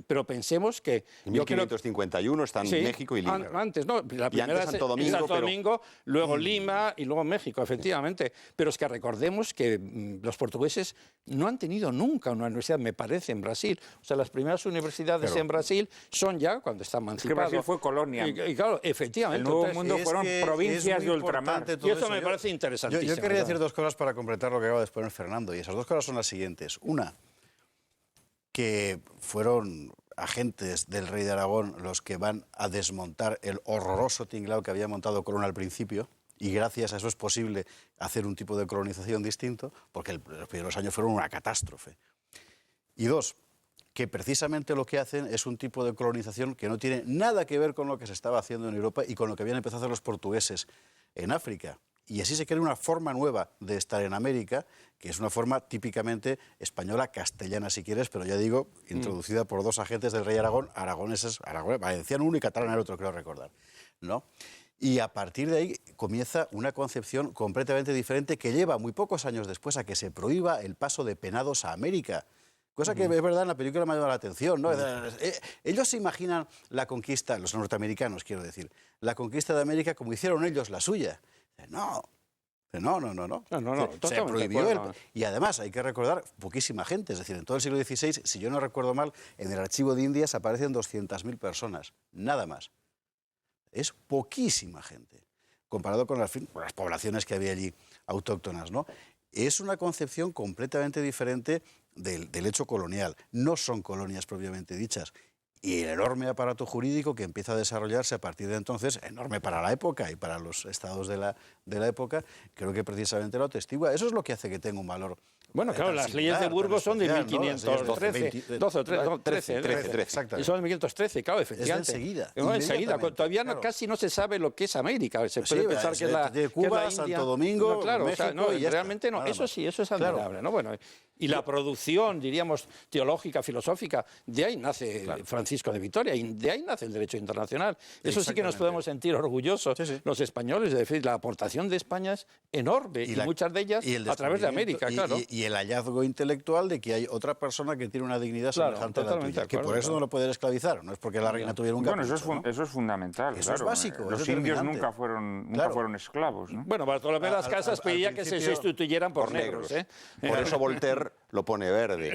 pero pensemos que... En 1551 están México y Lima. Antes, no, la primera es Santo Domingo, luego Lima y luego México, efectivamente. Pero es que recordemos que los portugueses no han tenido nunca una universidad, me parece, en Brasil. O sea, las primeras universidades en Brasil son ya cuando está emancipado. Es que Brasil fue colonia. Y claro, efectivamente. El Nuevo Mundo fueron provincias de ultramar. Y eso me parece interesantísimo. Yo quería decir dos cosas para completar lo que acaba de exponer Fernando, y esas dos cosas son las siguientes. Una, que fueron agentes del rey de Aragón los que van a desmontar el horroroso tinglao que había montado Colón al principio, y gracias a eso es posible hacer un tipo de colonización distinto, porque los primeros años fueron una catástrofe. Y dos, que precisamente lo que hacen es un tipo de colonización que no tiene nada que ver con lo que se estaba haciendo en Europa y con lo que habían empezado a hacer los portugueses en África. Y así se crea una forma nueva de estar en América, que es una forma típicamente española, castellana si quieres, pero ya digo, introducida por dos agentes del rey Aragón, valenciano uno y catalán el otro, creo recordar, ¿no? Y a partir de ahí comienza una concepción completamente diferente que lleva muy pocos años después a que se prohíba el paso de penados a América. Cosa que es verdad, en la película me ha llamado la atención, ¿no? Ellos se imaginan la conquista, los norteamericanos quiero decir, la conquista de América como hicieron ellos la suya. No, No. Se prohibió. Y además hay que recordar, poquísima gente, es decir, en todo el siglo XVI, si yo no recuerdo mal, en el archivo de Indias aparecen 200.000 personas, nada más. Es poquísima gente, comparado con las poblaciones que había allí autóctonas, ¿no? Es una concepción completamente diferente del hecho colonial. No son colonias propiamente dichas. Y el enorme aparato jurídico que empieza a desarrollarse a partir de entonces, enorme para la época y para los estados de la época, creo que precisamente lo atestigua. Eso es lo que hace que tenga un valor. Bueno, claro, las leyes de Burgos son de 1513, 12 o 13, exactamente. Y son de 1513, claro, efectivamente. Es enseguida. Enseguida. Todavía claro. Casi no se sabe lo que es América. Se puede pensar que es la Cuba, que es la Santo Domingo, claro, México, o sea, y ya realmente está, no. Eso más. sí, eso es admirable, ¿no? Bueno, y la producción, diríamos, teológica, filosófica, de ahí nace Francisco de Vitoria, y de ahí nace el derecho internacional. Eso sí que nos podemos sentir orgullosos los españoles. Es decir, la aportación de España es enorme y muchas de ellas a través de América, claro. Y el hallazgo intelectual de que hay otra persona que tiene una dignidad semejante a la tuya, que por eso no lo pueden esclavizar, no es porque la reina tuviera un capricho. Bueno, eso es fundamental. Eso es básico. Los indios nunca fueron esclavos, ¿no? Bueno, Bartolomé de las Casas pedía que se sustituyeran por negros. Por eso Voltaire lo pone verde.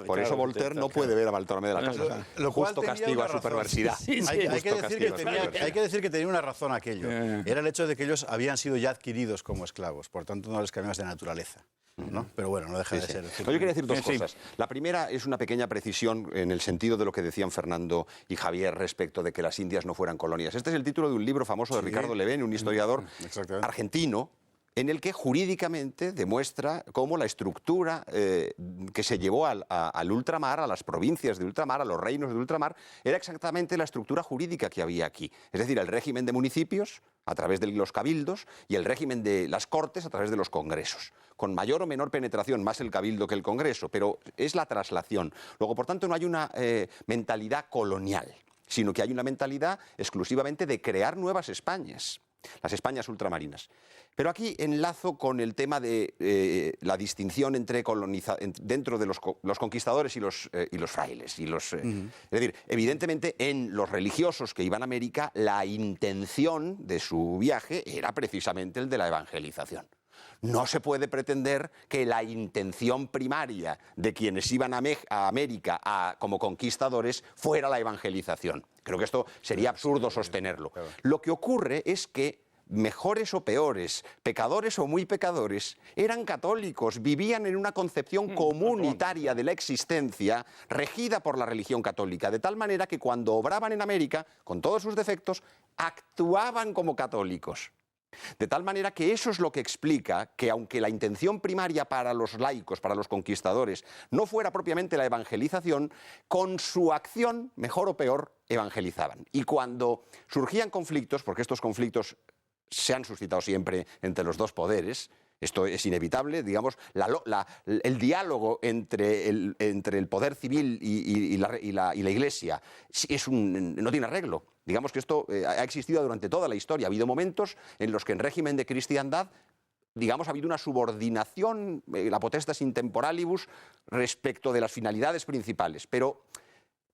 Por eso Voltaire no puede ver a Bartolomé de las Casas. Justo castigo a su perversidad. Hay que decir que tenía una razón aquello. Era el hecho de que ellos habían sido ya adquiridos como esclavos, por tanto no les cambiamos de naturaleza. ¿No? Pero bueno, no deja de ser. Yo quería decir dos cosas. La primera es una pequeña precisión en el sentido de lo que decían Fernando y Javier respecto de que las Indias no fueran colonias. Este es el título de un libro famoso de Ricardo Levene, un historiador argentino, en el que jurídicamente demuestra cómo la estructura que se llevó al ultramar, a las provincias de ultramar, a los reinos de ultramar, era exactamente la estructura jurídica que había aquí. Es decir, el régimen de municipios a través de los cabildos y el régimen de las cortes a través de los congresos, con mayor o menor penetración, más el cabildo que el congreso, pero es la traslación. Luego, por tanto, no hay una mentalidad colonial, sino que hay una mentalidad exclusivamente de crear nuevas Españas, las Españas ultramarinas. Pero aquí enlazo con el tema de la distinción entre dentro de los conquistadores y los frailes. Es decir, evidentemente en los religiosos que iban a América, la intención de su viaje era precisamente el de la evangelización. No se puede pretender que la intención primaria de quienes iban a América como conquistadores fuera la evangelización. Creo que esto sería absurdo sostenerlo. Lo que ocurre es que mejores o peores, pecadores o muy pecadores, eran católicos, vivían en una concepción comunitaria de la existencia regida por la religión católica, de tal manera que cuando obraban en América, con todos sus defectos, actuaban como católicos. De tal manera que eso es lo que explica que aunque la intención primaria para los laicos, para los conquistadores, no fuera propiamente la evangelización, con su acción, mejor o peor, evangelizaban. Y cuando surgían conflictos, porque estos conflictos se han suscitado siempre entre los dos poderes, esto es inevitable, digamos, el diálogo entre el poder civil y la Iglesia no tiene arreglo. Digamos que esto ha existido durante toda la historia. Ha habido momentos en los que en régimen de cristiandad, digamos, ha habido una subordinación, la potestas in temporalibus, respecto de las finalidades principales. Pero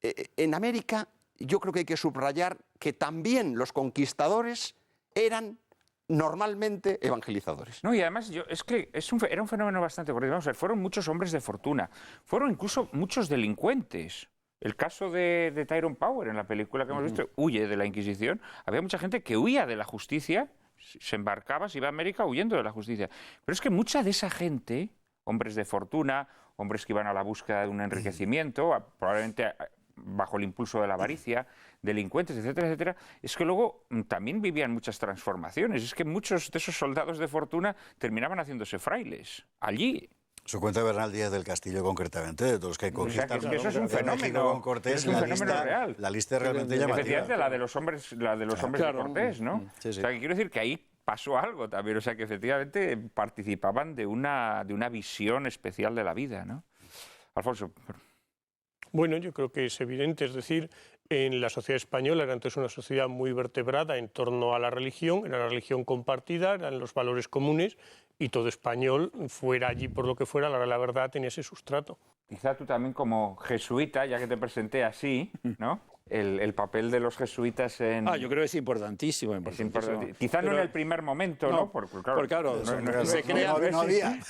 en América yo creo que hay que subrayar que también los conquistadores eran normalmente evangelizadores. No, y además era un fenómeno bastante, porque vamos a ver, fueron muchos hombres de fortuna, fueron incluso muchos delincuentes. El caso de Tyrone Power en la película que hemos visto, huye de la Inquisición. Había mucha gente que huía de la justicia, se embarcaba, se iba a América huyendo de la justicia. Pero es que mucha de esa gente, hombres de fortuna, hombres que iban a la búsqueda de un enriquecimiento, probablemente bajo el impulso de la avaricia, delincuentes, etcétera, etcétera, es que luego también vivían muchas transformaciones. Es que muchos de esos soldados de fortuna terminaban haciéndose frailes allí. Eso cuenta Bernal Díaz del Castillo concretamente, de todos los que conquistan. Es que eso es un fenómeno, con Cortés, es un fenómeno real. La lista es realmente llamativa. Efectivamente, la de los hombres de Cortés, ¿no? Sí, sí. O sea, que quiero decir que ahí pasó algo también, o sea, que efectivamente participaban de una visión especial de la vida, ¿no? Alfonso. Bueno, yo creo que es evidente, es decir, en la sociedad española era antes una sociedad muy vertebrada en torno a la religión, era la religión compartida, eran los valores comunes y todo español, fuera allí por lo que fuera, la verdad tenía ese sustrato. Quizá tú también como jesuita, ya que te presenté así, ¿no? el papel de los jesuitas en... Yo creo que es importantísimo. Quizá no en el primer momento, ¿no? Porque claro, no había.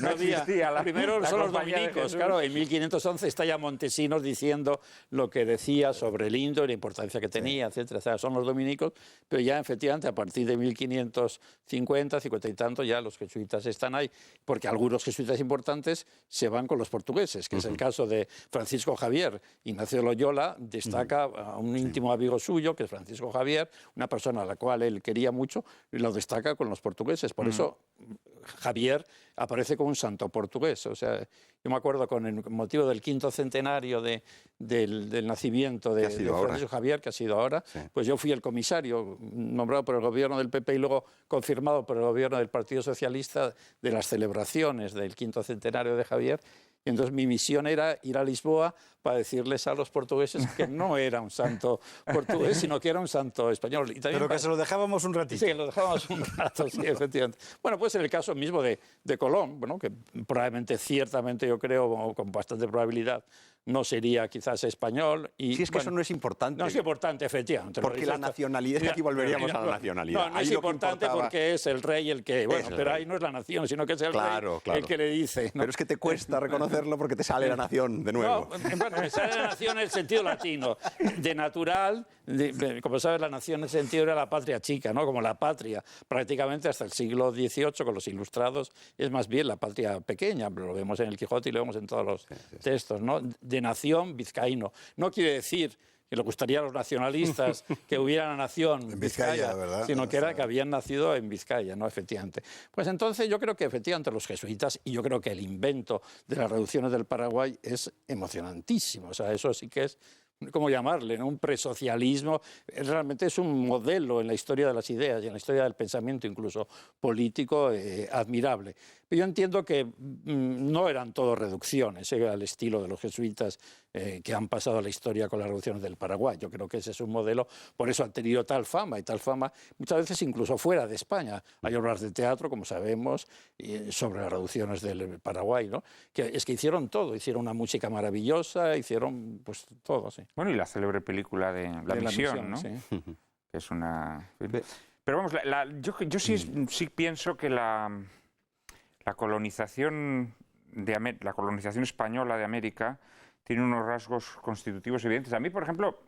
Primero son los dominicos. Claro, en 1511 está ya Montesinos diciendo lo que decía sobre el indio y la importancia que tenía, etcétera. O sea, son los dominicos, pero ya efectivamente a partir de 1550, 50 y tanto, ya los jesuitas están ahí, porque algunos jesuitas importantes se van con los portugueses, que es el caso de Francisco Javier. Ignacio de Loyola destaca a un íntimo amigo suyo, que es Francisco Javier, una persona a la cual él quería mucho, y lo destaca con los portugueses. Por eso Javier aparece como un santo portugués. O sea, yo me acuerdo con el motivo del 5º centenario del nacimiento de Francisco Javier, que ha sido ahora, pues yo fui el comisario nombrado por el gobierno del PP y luego confirmado por el gobierno del Partido Socialista de las celebraciones del 5º centenario de Javier. Y entonces mi misión era ir a Lisboa para decirles a los portugueses que no era un santo portugués, sino que era un santo español. Y también pero que se lo dejábamos un ratito. Sí, lo dejábamos un rato, sí, efectivamente. Bueno, puede ser el caso mismo de Colón, bueno, que probablemente, ciertamente, yo creo, con bastante probabilidad, no sería quizás español. Y, es que eso no es importante. No es importante, efectivamente. Porque la nacionalidad, aquí volveríamos a la nacionalidad. No es importante porque es el rey el que... Bueno, pero ahí no es la nación, sino que es el rey el que le dice. Pero es que te cuesta reconocerlo porque te sale la nación de nuevo. Bueno, me sale la nación en el sentido latino. De natural, como sabes, la nación en ese sentido era la patria chica, ¿no? Como la patria. Prácticamente hasta el siglo XVIII, con los ilustrados, es más bien la patria pequeña. Pero lo vemos en el Quijote y lo vemos en todos los textos, ¿no? De nación vizcaíno. No quiere decir que le gustaría a los nacionalistas que hubiera una nación en Vizcaya, ¿verdad? Sino que era que habían nacido en Vizcaya, ¿no? Efectivamente. Pues entonces yo creo que efectivamente los jesuitas, y yo creo que el invento de las reducciones del Paraguay es emocionantísimo. O sea, eso sí que es, ¿cómo llamarle?, ¿no? Un presocialismo. Realmente es un modelo en la historia de las ideas y en la historia del pensamiento incluso político admirable. Pero yo entiendo que no eran todo reducciones al estilo de los jesuitas que han pasado a la historia con las reducciones del Paraguay. Yo creo que ese es un modelo, por eso han tenido tal fama muchas veces incluso fuera de España. Hay obras de teatro, como sabemos, sobre las reducciones del Paraguay, ¿no? Que hicieron todo, hicieron una música maravillosa, hicieron pues todo, sí. Bueno, y la célebre película de La Misión, ¿no? Sí. Que es una... Pero vamos, yo sí pienso que la colonización la colonización española de América tiene unos rasgos constitutivos evidentes. A mí, por ejemplo,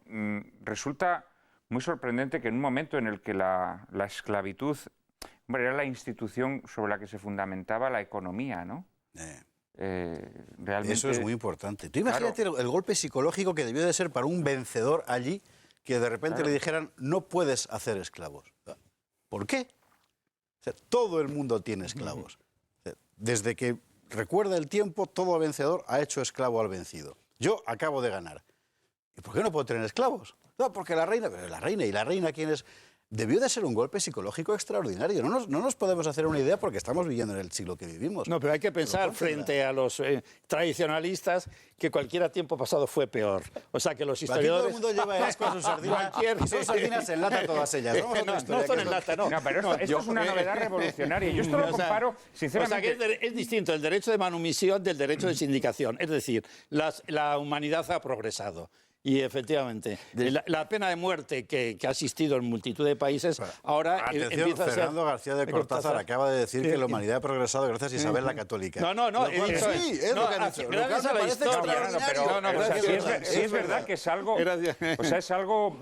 resulta muy sorprendente que en un momento en el que la esclavitud, era la institución sobre la que se fundamentaba la economía, ¿no? Realmente, eso es muy importante. Tú imagínate el golpe psicológico que debió de ser para un vencedor allí, que de repente le dijeran, no puedes hacer esclavos. ¿Por qué? O sea, todo el mundo tiene esclavos. Desde que recuerda el tiempo, todo vencedor ha hecho esclavo al vencido. Yo acabo de ganar. ¿Y por qué no puedo tener esclavos? No, porque la reina, ¿quién es? Debió de ser un golpe psicológico extraordinario. No nos podemos hacer una idea porque estamos viviendo en el siglo que vivimos. No, pero hay que pensar frente a los tradicionalistas que cualquier tiempo pasado fue peor. O sea, que los historiadores... Aquí todo el mundo lleva asco a sus sardinas y son sardinas en lata todas ellas. No son en lata, no. Pero esto es una novedad revolucionaria. Yo esto lo comparo, sinceramente... O sea, que es distinto el derecho de manumisión del derecho de sindicación. Es decir, la humanidad ha progresado. Y efectivamente, la pena de muerte que ha existido en multitud de países, ahora empieza a ser... Fernando García de Cortázar acaba de decir que la humanidad ha progresado gracias a Isabel la Católica. No, he dicho sí, es lo que ha dicho. Sí es verdad que es algo... O sea, es algo...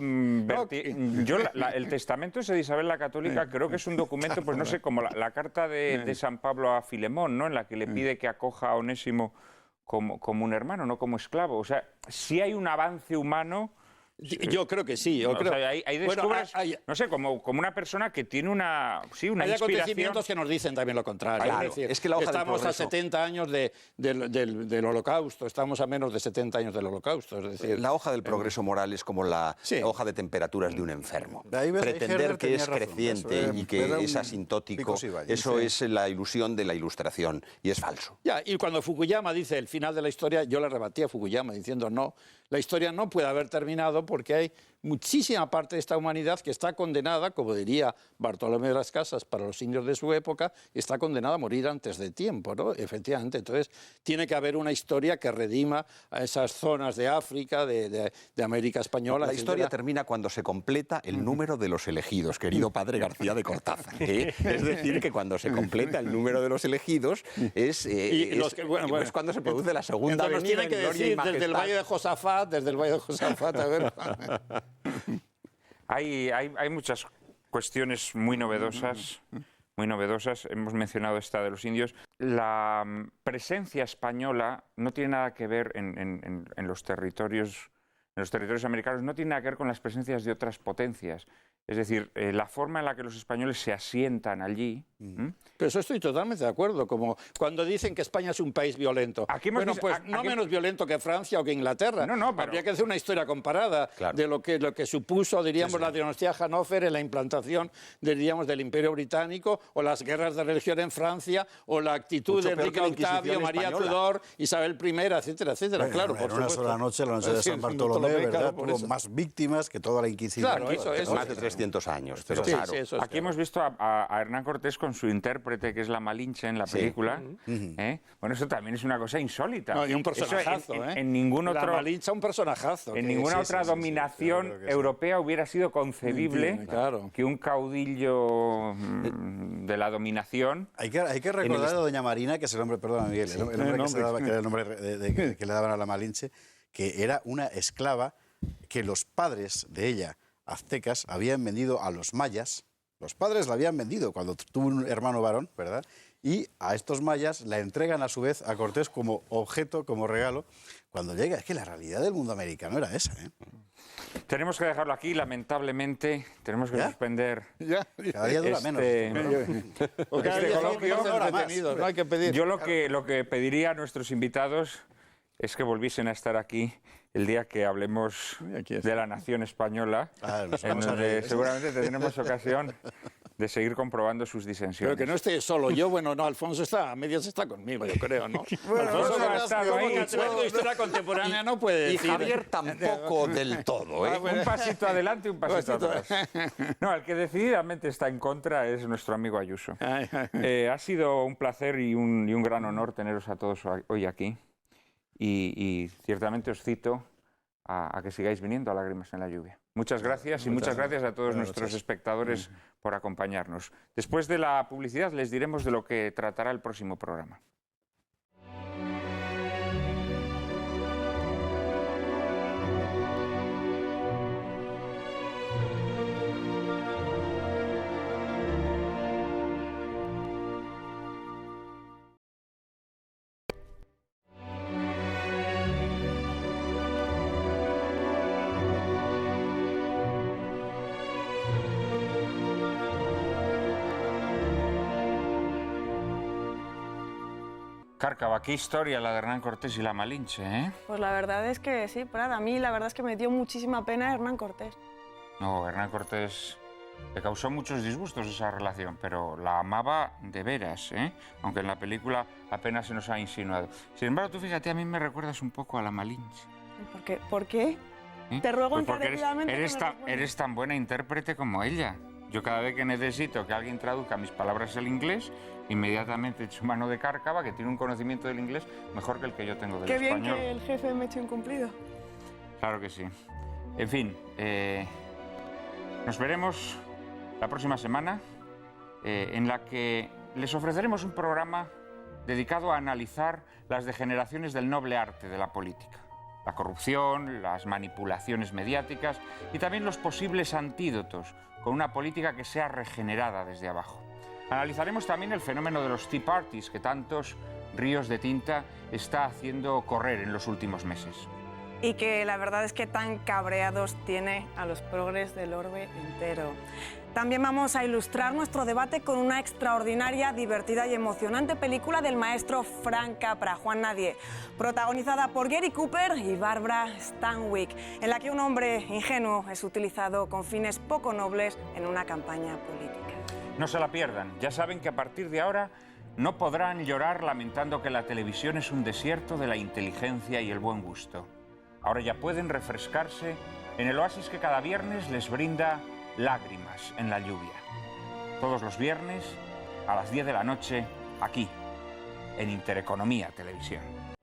Yo, el testamento ese de Isabel la Católica creo que es un documento, pues no sé, como la carta de San Pablo a Filemón, ¿no? En la que le pide que acoja a Onésimo como un hermano, no como esclavo. O sea, si hay un avance humano... Yo creo que sí. O sea, ahí descubres, no sé, como una persona que tiene una hay acontecimientos que nos dicen también lo contrario. Claro, es decir, es que la hoja estamos a 70 años del Holocausto, estamos a menos de 70 años del Holocausto. Es decir, la hoja del progreso moral es como la hoja de temperaturas de un enfermo. Pretender que es creciente y que es asintótico, eso es la ilusión de la Ilustración y es falso. Y cuando Fukuyama dice el final de la historia, yo le rebatí a Fukuyama diciendo no, la historia no puede haber terminado porque hay muchísima parte de esta humanidad que está condenada, como diría Bartolomé de las Casas para los indios de su época, está condenada a morir antes de tiempo, ¿no? Efectivamente, entonces tiene que haber una historia que redima a esas zonas de África, de América Española. La historia termina cuando se completa el número de los elegidos, querido padre García de Cortázar. Es decir, que cuando se completa el número de los elegidos es cuando se produce la segunda venida. Entonces nos tiene que decir desde el Valle de Josafat, a ver. Hay muchas cuestiones muy novedosas. Hemos mencionado esta de los indios. La presencia española no tiene nada que ver en los territorios americanos, no tiene nada que ver con las presencias de otras potencias. Es decir, la forma en la que los españoles se asientan allí... Pero eso estoy totalmente de acuerdo, como cuando dicen que España es un país violento. Menos violento que Francia o que Inglaterra. Pero habría que hacer una historia comparada de lo que supuso, diríamos, la dinastía Hannover en la implantación, diríamos, del Imperio Británico, o las guerras de religión en Francia, o la actitud de Enrique VIII, María Tudor, Isabel I, etcétera, etcétera. Claro, por supuesto. Una sola noche, la noche de San Bartolomé, ¿verdad? Tuvo más víctimas que toda la Inquisición. Claro, eso más de 300 años. Pero claro, aquí hemos visto a Hernán Cortés con su intérprete, que es la Malinche en la película. Bueno, eso también es una cosa insólita. No, y un personajazo, en ningún otro... La Malinche, un personajazo. En ninguna otra dominación europea hubiera sido concebible que un caudillo de la dominación... Hay que recordar a doña Marina, que es el nombre, perdona Miguel, el nombre que era el nombre que le daban a la Malinche, que era una esclava que los padres de ella, aztecas, habían vendido a los mayas. Los padres la habían vendido cuando tuvo un hermano varón, ¿verdad? Y a estos mayas la entregan a su vez a Cortés como objeto, como regalo, cuando llega. Es que la realidad del mundo americano era esa, ¿eh? Tenemos que dejarlo aquí, lamentablemente. Tenemos que suspender. Cada día dura menos. No hay que pedir. Yo lo que pediría a nuestros invitados es que volviesen a estar aquí el día que hablemos de la nación española, en donde seguramente tendremos ocasión de seguir comprobando sus disensiones. Pero que no esté solo yo, Alfonso está, a medias está conmigo, yo creo, ¿no? Alfonso ha estado ahí. De historia contemporánea no puede decir. Y Javier tampoco del todo, ¿eh? Un pasito adelante y un pasito atrás. No, el que decididamente está en contra es nuestro amigo Ayuso. Ha sido un placer y un gran honor teneros a todos hoy aquí. Y ciertamente os cito a que sigáis viniendo a Lágrimas en la Lluvia. Muchas gracias y muchas gracias a todos nuestros espectadores por acompañarnos. Después de la publicidad les diremos de lo que tratará el próximo programa. Cárcava, qué historia la de Hernán Cortés y la Malinche, ¿eh? Pues la verdad es que sí, Prada. A mí la verdad es que me dio muchísima pena Hernán Cortés. No, Hernán Cortés le causó muchos disgustos esa relación, pero la amaba de veras, ¿eh? Aunque en la película apenas se nos ha insinuado. Sin embargo, tú fíjate, a mí me recuerdas un poco a la Malinche. ¿Por qué? ¿Eh? Te ruego encarecidamente eres tan buena intérprete como ella. Yo cada vez que necesito que alguien traduzca mis palabras al inglés, inmediatamente echo mano de Cárcava, que tiene un conocimiento del inglés mejor que el que yo tengo del español. Qué bien que el jefe me eche un cumplido. Claro que sí. En fin, nos veremos la próxima semana, en la que les ofreceremos un programa dedicado a analizar las degeneraciones del noble arte de la política. La corrupción, las manipulaciones mediáticas y también los posibles antídotos con una política que sea regenerada desde abajo. Analizaremos también el fenómeno de los Tea Parties que tantos ríos de tinta está haciendo correr en los últimos meses. Y que la verdad es que tan cabreados tiene a los progres del orbe entero. También vamos a ilustrar nuestro debate con una extraordinaria, divertida y emocionante película del maestro Frank Capra, Juan Nadie, protagonizada por Gary Cooper y Barbara Stanwyck, en la que un hombre ingenuo es utilizado con fines poco nobles en una campaña política. No se la pierdan. Ya saben que a partir de ahora no podrán llorar lamentando que la televisión es un desierto de la inteligencia y el buen gusto. Ahora ya pueden refrescarse en el oasis que cada viernes les brinda lágrimas en la lluvia. Todos los viernes a las 10 de la noche, aquí, en Intereconomía Televisión.